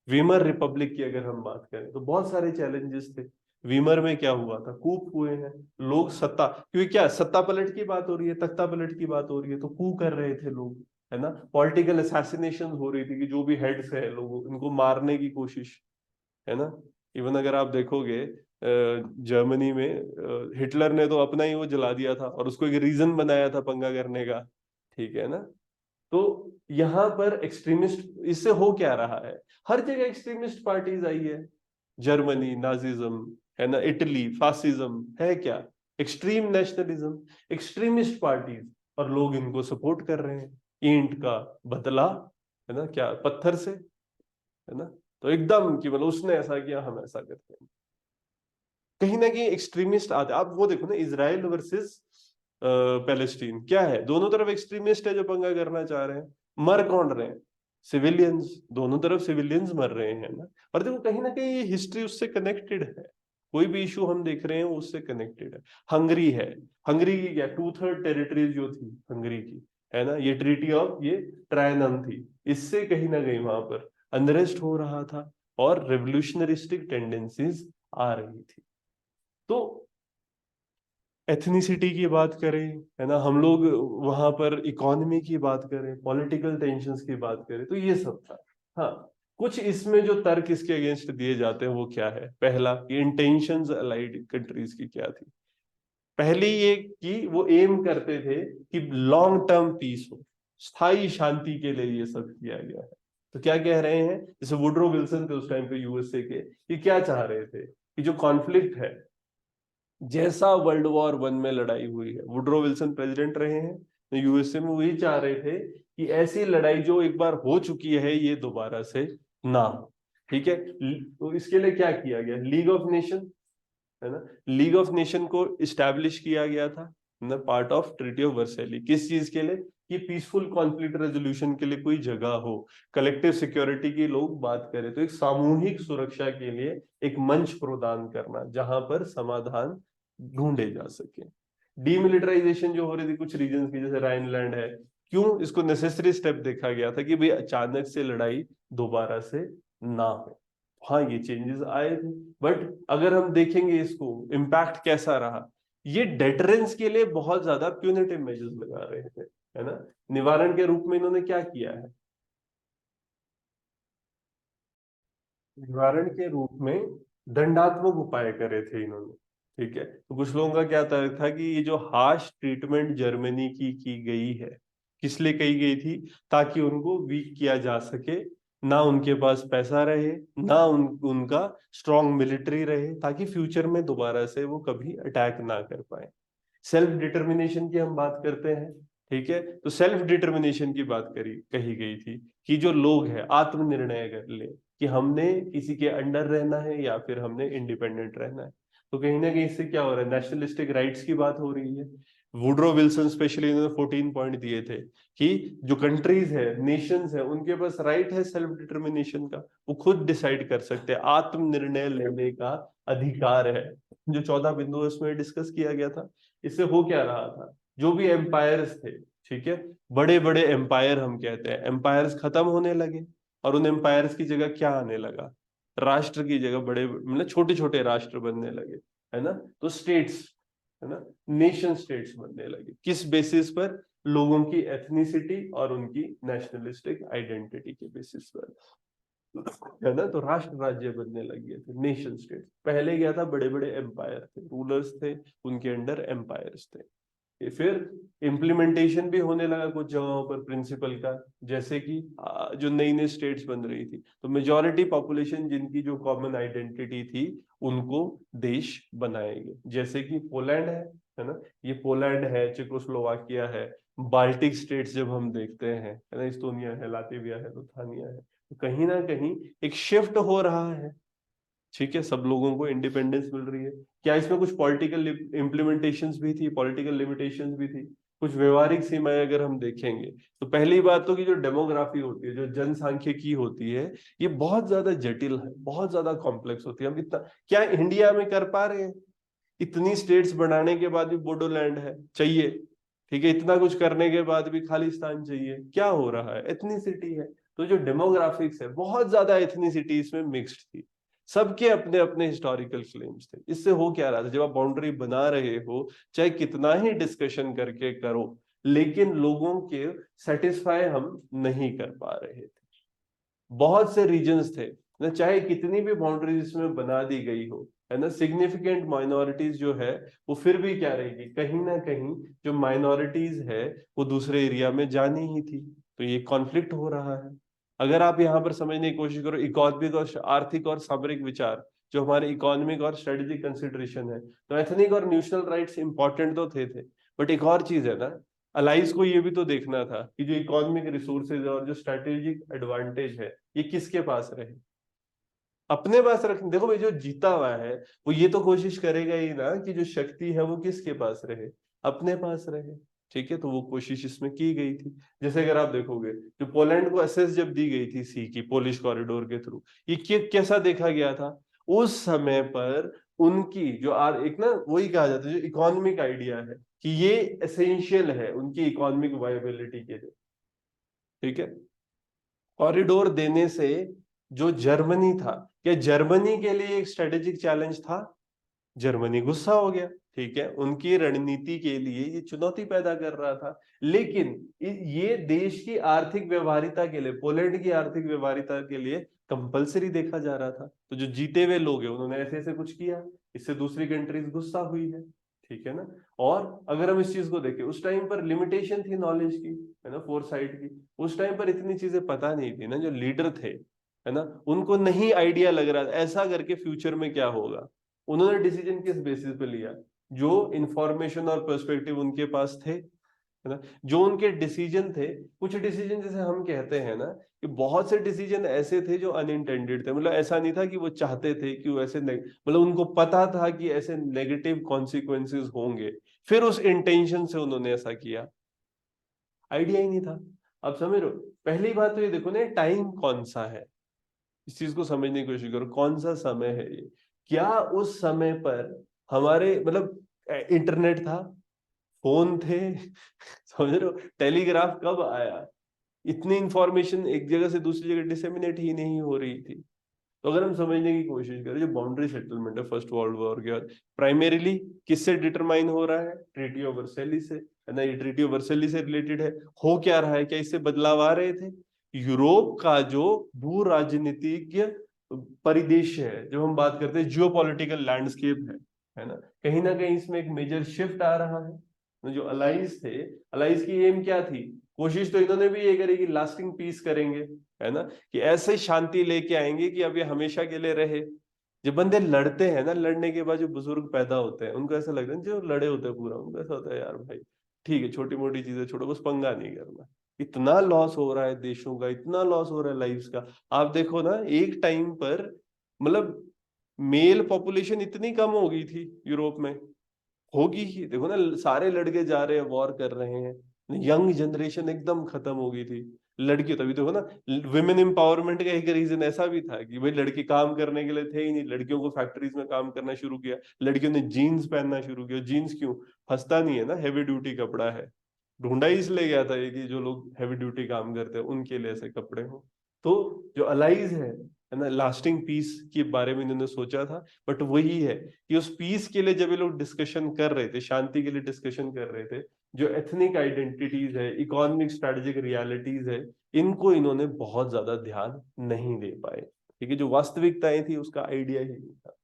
Speaker 1: वीमर रिपब्लिक की अगर हम बात करें तो बहुत सारे चैलेंजेस थे। वीमर में क्या हुआ था, कूप हुए हैं, लोग सत्ता, क्योंकि क्या सत्ता पलट की बात हो रही है, तख्ता पलट की बात हो रही है, तो कू कर रहे थे लोग, है ना। पॉलिटिकल असैसिनेशन हो रही थी, कि जो भी हेड्स है लोगों, इनको मारने की कोशिश, है ना। इवन अगर आप देखोगे जर्मनी में हिटलर ने तो अपना ही वो जला दिया था, और उसको एक रीजन बनाया था पंगा करने का। ठीक है ना। तो यहाँ पर एक्सट्रीमिस्ट, इससे हो क्या रहा है, हर जगह एक्सट्रीमिस्ट पार्टीज आई है। जर्मनी नाजिज्म, है ना, इटली फासिज्म, है क्या, एक्सट्रीम नेशनलिज्म, एक्सट्रीमिस्ट पार्टीज, और लोग इनको सपोर्ट कर रहे हैं। ईंट का बदला, है ना, क्या पत्थर से, है ना। तो एकदम कि मतलब उसने ऐसा किया, हम ऐसा करते हैं। कहीं ना कहीं एक्सट्रीमिस्ट आते, आप वो देखो ना, इसराइल वर्सेस पैलेस्टीन, क्या है, दोनों तरफ एक्सट्रीमिस्ट है जो पंगा करना चाह रहे हैं। मर कौन रहे हैं, सिविलियंस, दोनों तरफ सिविलियंस मर रहे हैं ना। और देखो कहीं ना कहीं ये हिस्ट्री उससे कनेक्टेड है, कोई भी इशू हम देख रहे हैं वो उससे कनेक्टेड है। हंगरी है, हंगरी की क्या 2/3 टेरिटरी जो थी हंगरी की, है ना, ये ट्रीटी ऑफ ये ट्रायनम थी, इससे कहीं ना कहीं वहां पर अनरेस्ट हो रहा था, और रेवोल्यूशनरिस्टिक टेंडेंसीज आ रही थी। तो एथनिसिटी की बात करें, है ना, हम लोग वहां पर इकोनॉमी की बात करें, पॉलिटिकल टेंशन्स की बात करें, तो ये सब था। हाँ, कुछ इसमें जो तर्क इसके अगेंस्ट दिए जाते हैं वो क्या है, पहला, ये इंटेंशंस अलाइड कंट्रीज की क्या थी। पहली ये कि वो एम करते थे कि लॉन्ग टर्म पीस हो, स्थायी शांति के लिए ये सब किया गया है। तो क्या कह रहे हैं, जैसे वुड्रो विल्सन थे उस टाइम पे यूएसए के, ये क्या चाह रहे थे, कि जो कॉन्फ्लिक्ट है, जैसा वर्ल्ड वॉर 1 में लड़ाई हुई है, वुड्रो विल्सन प्रेसिडेंट रहे हैं यूएसए में, वही चाह रहे थे कि ऐसी लड़ाई जो एक बार हो चुकी है ये दोबारा से ना हो। ठीक है, तो इसके लिए क्या किया गया, लीग ऑफ नेशन, है ना। लीग ऑफ नेशन को इस्टेब्लिश किया गया था ना, part of treaty of Vercelli. किस चीज के लिए? कि पीसफुल कॉन्फ्लिक्ट रेजोल्यूशन के लिए कोई जगह हो, कलेक्टिव सिक्योरिटी की लोग बात करें तो एक सामूहिक सुरक्षा के लिए एक मंच प्रदान करना जहां पर समाधान ढूंढे जा सके। डीमिलिटराइजेशन जो हो रही थी कुछ रीजन की, जैसे राइनलैंड है, क्यों इसको नेसेसरी स्टेप देखा गया था कि भाई अचानक से लड़ाई दोबारा से ना हो। हाँ, ये चेंजेस आए थे, बट अगर हम देखेंगे इसको इम्पैक्ट कैसा रहा, ये डेटरेंस के लिए बहुत ज्यादा प्यूनिटिव मेजर्स लगा रहे थे, है ना। निवारण के रूप में इन्होंने क्या किया है? निवारण के रूप में दंडात्मक उपाय करे थे इन्होंने। ठीक है, तो कुछ लोगों का क्या था कि ये जो हार्श ट्रीटमेंट जर्मनी की गई है, किस लिए कही गई थी? ताकि उनको वीक किया जा सके, ना उनके पास पैसा रहे, ना उनका स्ट्रांग मिलिट्री रहे, ताकि फ्यूचर में दोबारा से वो कभी अटैक ना कर पाए। सेल्फ डिटर्मिनेशन की हम बात करते हैं, ठीक है, तो सेल्फ डिटर्मिनेशन की बात कही गई थी कि जो लोग हैं आत्मनिर्णय कर ले कि हमने किसी के अंडर रहना है या फिर हमने इंडिपेंडेंट रहना है। तो कहीं ना कहीं इससे क्या हो रहा है? नेशनलिस्टिक राइट्स की बात हो रही है। वुड्रो विल्सन स्पेशली इन्होंने 14 पॉइंट दिए थे कि जो कंट्रीज है, नेशंस है, उनके पास राइट है सेल्फ डिटर्मिनेशन का, वो खुद डिसाइड कर सकते हैं, आत्मनिर्णय लेने का अधिकार है। जो 14 बिंदु इसमें डिस्कस किया गया था, इससे हो क्या रहा था? जो भी एम्पायर्स थे, ठीक है, बड़े बड़े एम्पायर हम कहते हैं, एम्पायर्स खत्म होने लगे, और उन एम्पायर्स की जगह क्या आने लगा? राष्ट्र की जगह बड़े मतलब छोटे छोटे राष्ट्र बनने लगे, है ना। तो स्टेट्स, है ना, नेशन स्टेट्स बनने लगे। किस बेसिस पर? लोगों की एथनिसिटी और उनकी नेशनलिस्टिक आइडेंटिटी के बेसिस पर, है ना। तो राष्ट्र राज्य बनने लग गए थे, नेशन स्टेट। पहले क्या था? बड़े बड़े एम्पायर थे, रूलर्स थे, उनके अंडर एम्पायर्स थे। फिर इम्प्लीमेंटेशन भी होने लगा कुछ जगहों पर प्रिंसिपल का, जैसे कि जो नई नई स्टेट्स बन रही थी, तो मेजॉरिटी पॉपुलेशन जिनकी जो कॉमन आइडेंटिटी थी उनको देश बनाएंगे, जैसे कि पोलैंड है ना, ये पोलैंड है, चेकोस्लोवाकिया है, बाल्टिक स्टेट्स जब हम देखते हैं, है ना, इस्तोनिया है, लातविया है, लुथानिया है, तो कहीं ना कहीं एक शिफ्ट हो रहा है। ठीक है, सब लोगों को इंडिपेंडेंस मिल रही है। क्या इसमें कुछ पॉलिटिकल इम्प्लीमेंटेशंस भी थी, पॉलिटिकल लिमिटेशंस भी थी, कुछ व्यवहारिक सीमाएं अगर हम देखेंगे, तो पहली बात तो कि जो डेमोग्राफी होती है, जो जनसांख्यिकी होती है, ये बहुत ज्यादा जटिल है, बहुत ज्यादा कॉम्प्लेक्स होती है। हम इतना क्या इंडिया में कर पा रहे हैं? इतनी स्टेट्स बनाने के बाद भी बोडोलैंड है चाहिए, ठीक है, इतना कुछ करने के बाद भी खालिस्तान चाहिए, क्या हो रहा है? एथनिसिटी है। तो जो डेमोग्राफिक्स है, बहुत ज्यादा एथनिसिटी इसमें मिक्स्ड थी, सबके अपने अपने हिस्टोरिकल क्लेम्स थे। इससे हो क्या रहा था? जब आप बाउंड्री बना रहे हो, चाहे कितना ही डिस्कशन करके करो, लेकिन लोगों के सेटिस्फाई हम नहीं कर पा रहे थे। बहुत से रीजन्स थे ना, चाहे कितनी भी बाउंड्रीज इसमें बना दी गई हो, है ना, सिग्निफिकेंट माइनॉरिटीज जो है वो फिर भी क्या रहेगी? कहीं ना कहीं जो माइनॉरिटीज है वो दूसरे एरिया में जानी ही थी। तो ये कॉन्फ्लिक्ट हो रहा है। अगर आप यहाँ पर समझने की कोशिश करो इकोनॉमिक और आर्थिक और सामरिक विचार, जो हमारे इकोनॉमिक और स्ट्रेटेजिक कंसिडरेशन है, तो एथनिक और न्यूट्रल राइट्स इंपॉर्टेंट तो थे, बट एक और चीज है ना, अलाइज को ये भी तो देखना था कि जो इकोनॉमिक रिसोर्सेज और जो स्ट्रेटेजिक एडवांटेज है, ये किसके पास रहे? अपने पास रखने। देखो भाई, जो जीता हुआ है वो ये तो कोशिश करेगा ही ना कि जो शक्ति है वो किसके पास रहे? अपने पास रहे। ठीक है, तो वो कोशिश इसमें की गई थी। जैसे अगर आप देखोगे, जो पोलैंड को एसेस जब दी गई थी सी की पोलिश कॉरिडोर के थ्रू, ये कैसा देखा गया था? उस समय पर उनकी जो एक ना वही कहा जाता है, जो इकोनॉमिक आइडिया है कि ये एसेंशियल है उनकी इकोनॉमिक वायबिलिटी के लिए। ठीक है, कॉरिडोर देने से जो जर्मनी था, क्या जर्मनी के लिए एक स्ट्रेटेजिक चैलेंज था? जर्मनी गुस्सा हो गया, ठीक है, उनकी रणनीति के लिए ये चुनौती पैदा कर रहा था। लेकिन ये देश की आर्थिक व्यवहारिता के लिए, पोलैंड की आर्थिक व्यवहारिता के लिए कंपलसरी देखा जा रहा था। तो जो जीते हुए लोग हैं उन्होंने ऐसे ऐसे कुछ किया, इससे दूसरी कंट्रीज गुस्सा हुई है। ठीक है ना। और अगर हम इस चीज को देखें, उस टाइम पर लिमिटेशन थी नॉलेज की, है ना, फोर साइड की। उस टाइम पर इतनी चीजें पता नहीं थी ना, जो लीडर थे, है ना, उनको नहीं आइडिया लग रहा था ऐसा करके फ्यूचर में क्या होगा। उन्होंने डिसीजन किस बेसिस पे लिया? जो इंफॉर्मेशन और पर्सपेक्टिव उनके पास थे, है ना। जो उनके डिसीजन थे, कुछ डिसीजन जैसे हम कहते हैं ना कि बहुत से डिसीजन ऐसे थे जो अनइंटेंडेड थे, मतलब ऐसा नहीं था कि वो चाहते थे कि वो ऐसे मतलब उनको पता था कि ऐसे नेगेटिव कॉन्सिक्वेंसेस होंगे, फिर उस इंटेंशन से उन्होंने ऐसा किया, आइडिया ही नहीं था। आप समझ रहे हो। पहली बात तो ये देखो ना, टाइम कौन सा है, इस चीज को समझने की कोशिश करो, कौन सा समय है ये। क्या उस समय पर हमारे मतलब इंटरनेट था, फोन थे समझ रहे हो, टेलीग्राफ कब आया, इतनी इंफॉर्मेशन एक जगह से दूसरी जगह डिसेमिनेट ही नहीं हो रही थी। तो अगर हम समझने की कोशिश करें, जो बाउंड्री सेटलमेंट है फर्स्ट वर्ल्ड वॉर के बाद, प्राइमरीली किससे डिटरमाइन हो रहा है, ट्रीटी ऑफ वर्सेली से, है ना। ये ट्रीटी ऑफ वर्सेली से रिलेटेड है। हो क्या रहा है, क्या इससे बदलाव आ रहे थे, यूरोप का जो भू राजनीतिक परिदृश्य है, जब हम बात करते हैं जियो पॉलिटिकल लैंडस्केप है ना कहीं इसमें एक मेजर शिफ्ट आ रहा है। जो अलाइज थे, अलाइज की एम क्या थी, कोशिश तो इन्होंने भी ये करी कि लास्टिंग पीस करेंगे, है ना, कि ऐसे शांति लेके आएंगे कि अब ये हमेशा के लिए रहे। जब बंदे लड़ते हैं ना, लड़ने के बाद जो बुजुर्ग पैदा होते हैं उनको ऐसा लगता है, जो लड़े होते हैं पूरा उनको ऐसा होता है, यार भाई ठीक है, छोटी मोटी चीजें छोड़ो, बस पंगा नहीं करना। इतना लॉस हो रहा है देशों का, इतना लॉस हो रहा है लाइफ्स का। आप देखो ना, एक टाइम पर मतलब मेल पॉपुलेशन इतनी कम हो गई थी यूरोप में, होगी ही, देखो ना सारे लड़के जा रहे हैं, वॉर कर रहे हैं, यंग जनरेशन एकदम खत्म हो गई थी। लड़की तभी देखो ना, विमेन एम्पावरमेंट का एक रीजन ऐसा भी था कि भाई लड़के काम करने के लिए थे ही नहीं, लड़कियों को फैक्ट्रीज में काम करना शुरू किया, लड़कियों ने जीन्स पहनना शुरू किया। जीन्स क्यों, फंसता नहीं है ना, हैवी ड्यूटी कपड़ा है, ढूंढा ही इसलिए गया था ये कि जो लोग हैवी ड्यूटी काम करते हैं उनके लिए ऐसे कपड़े हो। तो जो अलाइज है ना, लास्टिंग पीस के बारे में इन्होंने सोचा था, बट वही है कि उस पीस के लिए जब ये लोग डिस्कशन कर रहे थे, शांति के लिए डिस्कशन कर रहे थे, जो एथनिक आइडेंटिटीज है, इकोनॉमिक स्ट्रेटेजिक रियलिटीज है, इनको इन्होंने बहुत ज्यादा ध्यान नहीं दे पाए। ठीक है, जो वास्तविकताएं थी उसका आइडिया ही नहीं था।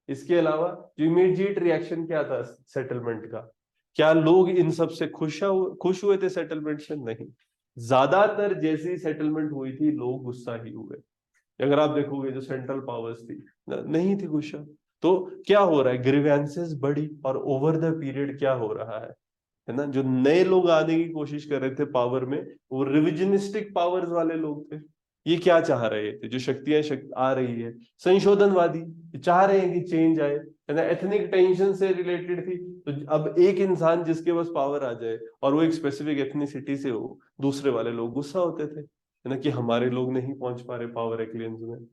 Speaker 1: इसके अलावा जो इमीडिएट रिएक्शन क्या था सेटलमेंट का, क्या लोग इन सब से खुश हुए थे सेटलमेंट से, नहीं। ज्यादातर जैसी सेटलमेंट हुई थी लोग गुस्सा ही हुए। अगर आप देखोगे जो सेंट्रल पावर्स थी नहीं थी गुस्सा। तो क्या हो रहा है, ग्रीवेंसेस बढ़ी, और ओवर द पीरियड क्या हो रहा है ना, जो नए लोग आने की कोशिश कर रहे थे पावर में, वो रिविजनिस्टिक पावर्स वाले लोग थे। ये क्या चाह रहे थे, जो शक्तियां आ रही है, संशोधनवादी चाह रहे हैं कि चेंज आए, है ना। एथनिक टेंशन से रिलेटेड थी, तो अब एक इंसान जिसके पास पावर आ जाए और वो एक स्पेसिफिक एथनिसिटी से हो, दूसरे वाले लोग गुस्सा होते थे, है ना, कि हमारे लोग नहीं पहुंच पा रहे पावर एक्लियंस में।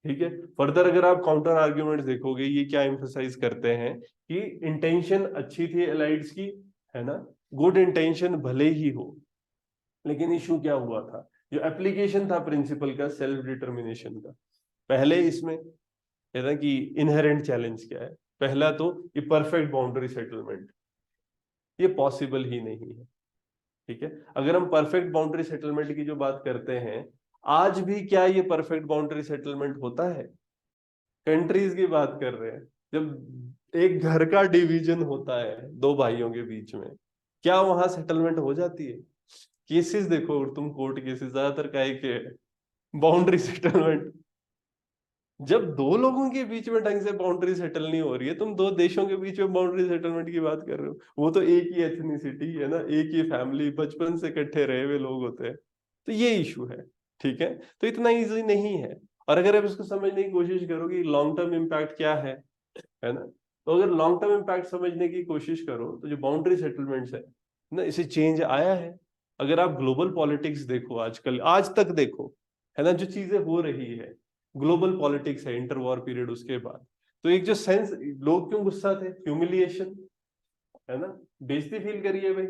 Speaker 1: ठीक है, फर्दर अगर आप काउंटर आर्ग्यूमेंट देखोगे, ये क्या एम्फसाइज करते हैं कि इंटेंशन अच्छी थी एलाइड्स की, है ना, गुड इंटेंशन भले ही हो, लेकिन इशू क्या हुआ था, जो एप्लीकेशन था प्रिंसिपल का, सेल्फ डिटर्मिनेशन का। पहले इसमें है ना कि इनहेरेंट चैलेंज क्या है, पहला तो ये परफेक्ट बाउंड्री सेटलमेंट, ये पॉसिबल ही नहीं है। ठीक है, अगर हम परफेक्ट बाउंड्री सेटलमेंट की जो बात करते हैं, आज भी क्या ये परफेक्ट बाउंड्री सेटलमेंट होता है, कंट्रीज की बात कर रहे हैं, जब एक घर का डिवीजन होता है दो भाइयों के बीच में, क्या वहां सेटलमेंट हो जाती है। केसेस देखो तुम, कोर्ट केसेस ज्यादातर काहे के बाउंड्री सेटलमेंट, जब दो लोगों के बीच में ढंग से बाउंड्री सेटल नहीं हो रही है, तुम दो देशों के बीच में बाउंड्री सेटलमेंट की बात कर रहे हो, वो तो एक ही एथनिसिटी है ना, एक ही फैमिली, बचपन से इकट्ठे रहे हुए लोग होते हैं। तो ये इशू है। ठीक है, तो इतना इजी नहीं है। और अगर आप इसको समझने की कोशिश करो कि लॉन्ग टर्म इम्पैक्ट क्या है ना, तो अगर लॉन्ग टर्म इम्पैक्ट समझने की कोशिश करो, तो जो बाउंड्री सेटलमेंट्स है ना, इसे चेंज आया है। अगर आप ग्लोबल पॉलिटिक्स देखो, आजकल आज तक देखो, है ना, जो चीजें हो रही है, ग्लोबल पॉलिटिक्स है इंटर वॉर पीरियड, उसके बाद तो एक जो सेंस, लोग क्यों गुस्सा थे, ह्यूमिलिएशन, है ना, बेइज्जती फील करिए भाई।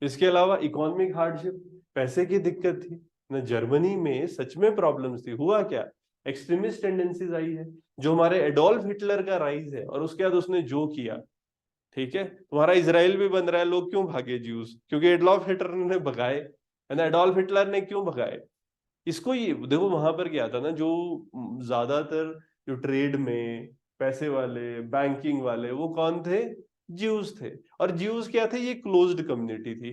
Speaker 1: इसके अलावा इकोनॉमिक हार्डशिप, पैसे की दिक्कत थी ना, जर्मनी में सच में प्रॉब्लम्स थी। हुआ क्या, एक्सट्रीमिस्ट टेंडेंसीज आई है, जो हमारे एडोल्फ हिटलर का राइज है, और उसके बाद उसने जो किया। ठीक है, तुम्हारा इसराइल भी बन रहा है, लोग क्यों भागे ज्यूज, क्योंकि एडोल्फ हिटलर ने भगाए, है ना। एडोल्फ हिटलर ने क्यों भगाए इसको, ये देखो वहां पर क्या था ना, जो ज्यादातर जो ट्रेड में पैसे वाले, बैंकिंग वाले, वो कौन थे, ज्यूज थे। और ज्यूज क्या थे, ये क्लोज्ड कम्युनिटी थी,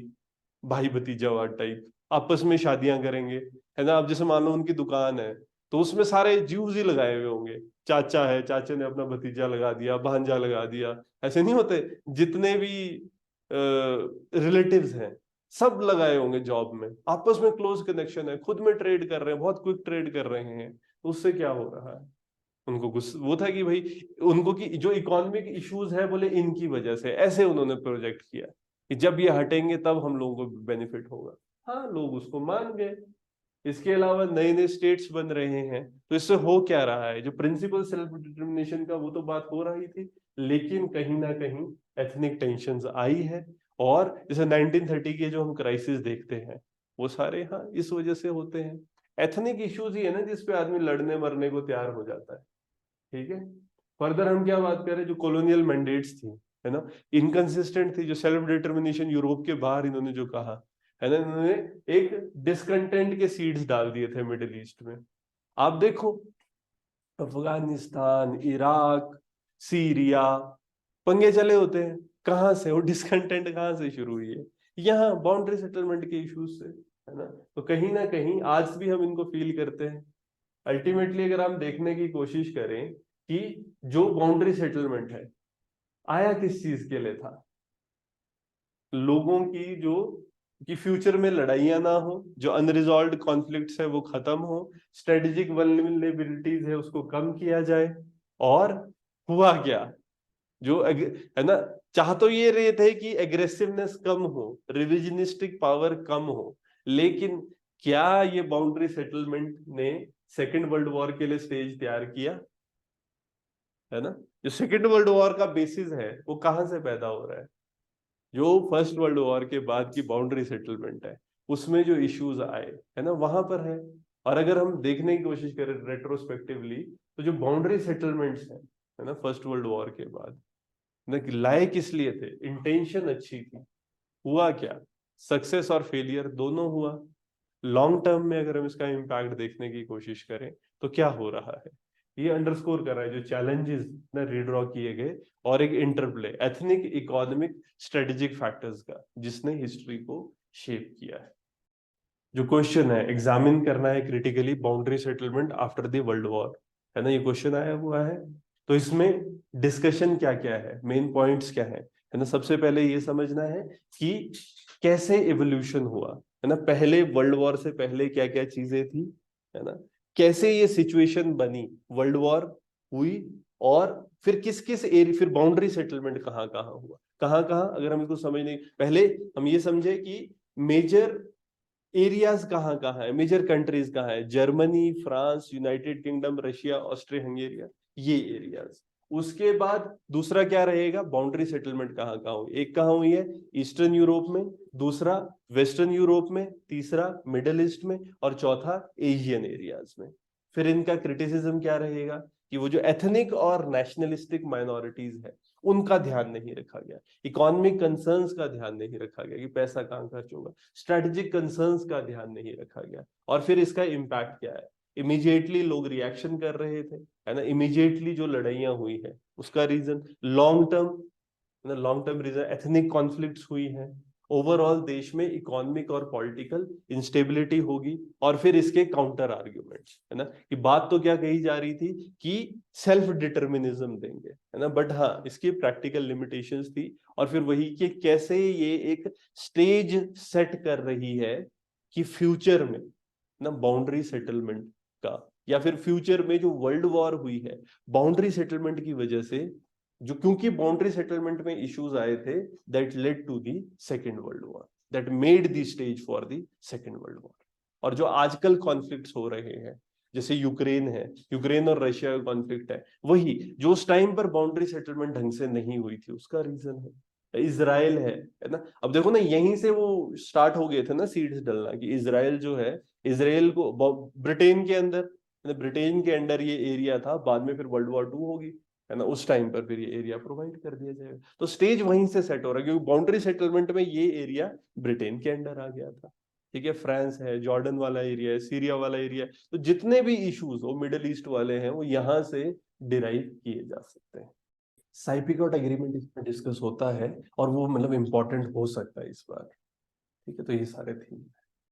Speaker 1: भाई भतीजावाद टाइप, आपस में शादियां करेंगे, है ना। अब जैसे मान लो उनकी दुकान है, तो उसमें सारे ज्यूज ही लगाए हुए होंगे, चाचा है, चाचे ने अपना भतीजा लगा दिया, भांजा लगा दिया, ऐसे नहीं होते जितने भी रिलेटिव्स हैं, सब लगाए होंगे जॉब में, आपस में क्लोज कनेक्शन है, खुद में ट्रेड कर रहे हैं, बहुत क्विक ट्रेड कर रहे हैं, तो उससे क्या हो रहा है? उनको गुस्सा वो था कि भाई उनको की जो इकोनॉमिक इश्यूज है बोले इनकी वजह से, ऐसे उन्होंने प्रोजेक्ट किया कि जब ये हटेंगे तब हम लोगों को बेनिफिट होगा। हाँ, लोग उसको मान गए। इसके अलावा नए नए स्टेट्स बन रहे हैं, तो इससे हो क्या रहा है, जो प्रिंसिपल सेल्फ डिटर्मिनेशन का वो तो बात हो रही थी, लेकिन कहीं ना कहीं एथनिक टेंशंस आई है। और जैसे 1930 के जो हम क्राइसिस देखते हैं वो सारे हाँ इस वजह से होते हैं। एथनिक इश्यूज ही है ना जिसपे आदमी लड़ने मरने को तैयार हो जाता है। ठीक है, फर्दर हम क्या बात कर रहे हैं, जो कॉलोनियल मैंडेट्स थी, है ना, इनकंसिस्टेंट थी, जो सेल्फ डिटर्मिनेशन यूरोप के बाहर इन्होंने जो कहा, है ना, इन्होंने एक डिसकंटेंट के सीड्स डाल दिए थे मिडिल ईस्ट में। आप देखो अफगानिस्तान, इराक, सीरिया, पंगे चले होते हैं, कहाँ से वो डिसकंटेंट कहाँ से शुरू हुई है? यहाँ बाउंड्री सेटलमेंट के इश्यूज से, है ना। तो कहीं ना कहीं आज भी हम इनको फील करते हैं। अल्टीमेटली अगर हम देखने की कोशिश करें कि जो बाउंड्री सेटलमेंट है आया किस चीज के लिए था, लोगों की जो कि फ्यूचर में लड़ाइयां ना हो, जो अनरिजॉल्व्ड कॉन्फ्लिक्ट्स है वो खत्म हो, स्ट्रेटेजिक वल्नरेबिलिटीज है उसको कम किया जाए। और हुआ क्या, है ना, चाह तो ये रहे थे कि एग्रेसिवनेस कम हो, रिविजनिस्टिक पावर कम हो, लेकिन क्या ये बाउंड्री सेटलमेंट ने सेकेंड वर्ल्ड वॉर के लिए स्टेज तैयार किया? है ना, जो सेकेंड वर्ल्ड वॉर का बेसिस है वो कहां से पैदा हो रहा है? जो फर्स्ट वर्ल्ड वॉर के बाद की बाउंड्री सेटलमेंट है उसमें जो इश्यूज आए, है ना, वहां पर है। और अगर हम देखने की कोशिश करें रेट्रोस्पेक्टिवली, तो जो बाउंड्री सेटलमेंट्स हैं, है ना, फर्स्ट वर्ल्ड वॉर के बाद ना, लाए किस लिए थे, इंटेंशन अच्छी थी, हुआ क्या, सक्सेस और फेलियर दोनों हुआ। लॉन्ग टर्म में अगर हम इसका इम्पैक्ट देखने की कोशिश करें तो क्या हो रहा है, ये अंडरस्कोर कर रहा है जो चैलेंजेस ना रिड्रॉ किए गए, और एक interplay ethnic, economic, strategic factors का जिसने हिस्ट्री को शेप किया है। जो क्वेश्चन है एग्जामिन करना है critically, boundary settlement after the world war, है ना, ये क्वेश्चन आया हुआ है। तो इसमें डिस्कशन क्या क्या है, मेन पॉइंट्स क्या है ना, सबसे पहले ये समझना है कि कैसे इवोल्यूशन हुआ, है ना, पहले वर्ल्ड वॉर से पहले क्या क्या चीजें थी, है ना, कैसे ये सिचुएशन बनी, वर्ल्ड वॉर हुई, और फिर किस किस एरिया, फिर बाउंड्री सेटलमेंट कहाँ कहाँ हुआ, कहाँ कहाँ, अगर हम इसको समझने पहले हम ये समझे कि मेजर एरियाज कहाँ कहाँ है, मेजर कंट्रीज कहाँ है, Germany, France, United kingdom, Russia, Austria हंगेरिया, ये एरियाज। उसके बाद दूसरा क्या रहेगा, बाउंड्री सेटलमेंट कहाँ कहाँ हुई, एक कहाँ हुई है ईस्टर्न यूरोप में, दूसरा वेस्टर्न यूरोप में, तीसरा मिडिल ईस्ट में, और चौथा एशियन एरियाज में। फिर इनका क्रिटिसिज्म क्या रहेगा कि वो जो एथनिक और नेशनलिस्टिक माइनॉरिटीज है उनका ध्यान नहीं रखा गया, इकोनॉमिक कंसर्न्स का ध्यान नहीं रखा गया कि पैसा कहाँ खर्च होगा, स्ट्रेटेजिक कंसर्न्स का ध्यान नहीं रखा गया। और फिर इसका इम्पैक्ट क्या है, इमीडिएटली लोग रिएक्शन कर रहे थे, है ना, इमीडिएटली जो लड़ाइयां हुई है उसका reason long term, long term reason ethnic conflicts हुई है, ओवरऑल देश में इकोनॉमिक और पॉलिटिकल इंस्टेबिलिटी होगी, और फिर इसके काउंटर आर्ग्यूमेंट्स, है ना, कि बात तो क्या कही जा रही थी कि सेल्फ डिटर्मिनिज्म देंगे, है ना, बट हाँ इसकी प्रैक्टिकल लिमिटेशंस थी। और फिर वही कि कैसे ये एक स्टेज सेट कर रही है कि फ्यूचर में ना बाउंड्री सेटलमेंट का, या फिर फ्यूचर में जो वर्ल्ड वॉर हुई है बाउंड्री सेटलमेंट की वजह से, जो क्योंकि बाउंड्री सेटलमेंट में इश्यूज आए थे, that led to the second world war, that made the stage for the second world war. और जो आजकल कॉन्फ्लिक्ट्स हो रहे हैं, जैसे यूक्रेन है, यूक्रेन और रशिया का कॉन्फ्लिक्ट है, वही जो उस टाइम पर बाउंड्री सेटलमेंट ढंग से नहीं हुई थी उसका रीजन है। इजराइल है ना, अब देखो ना यहीं से वो स्टार्ट हो गए थे ना सीड्स डलना, कि इजराइल जो है, इजराइल को ब्रिटेन के अंदर, ब्रिटेन के अंडर ये एरिया था, बाद में फिर वर्ल्ड वॉर 2 होगी, है ना, उस टाइम पर फिर ये एरिया प्रोवाइड कर दिया जाएगा। तो स्टेज वहीं से सेट हो रहा है, क्योंकि बाउंड्री सेटलमेंट में ये एरिया ब्रिटेन के अंडर आ गया था। ठीक है, फ्रांस है, जॉर्डन वाला एरिया है, सीरिया वाला एरिया है, तो जितने भी इश्यूज वो मिडिल ईस्ट वाले हैं वो यहाँ से डिराइव किए जा सकते हैं। साइप्रिकॉट एग्रीमेंट इसमें डिस्कस होता है, और वो मतलब इंपॉर्टेंट हो सकता है इस बार। ठीक है, तो ये सारे थीम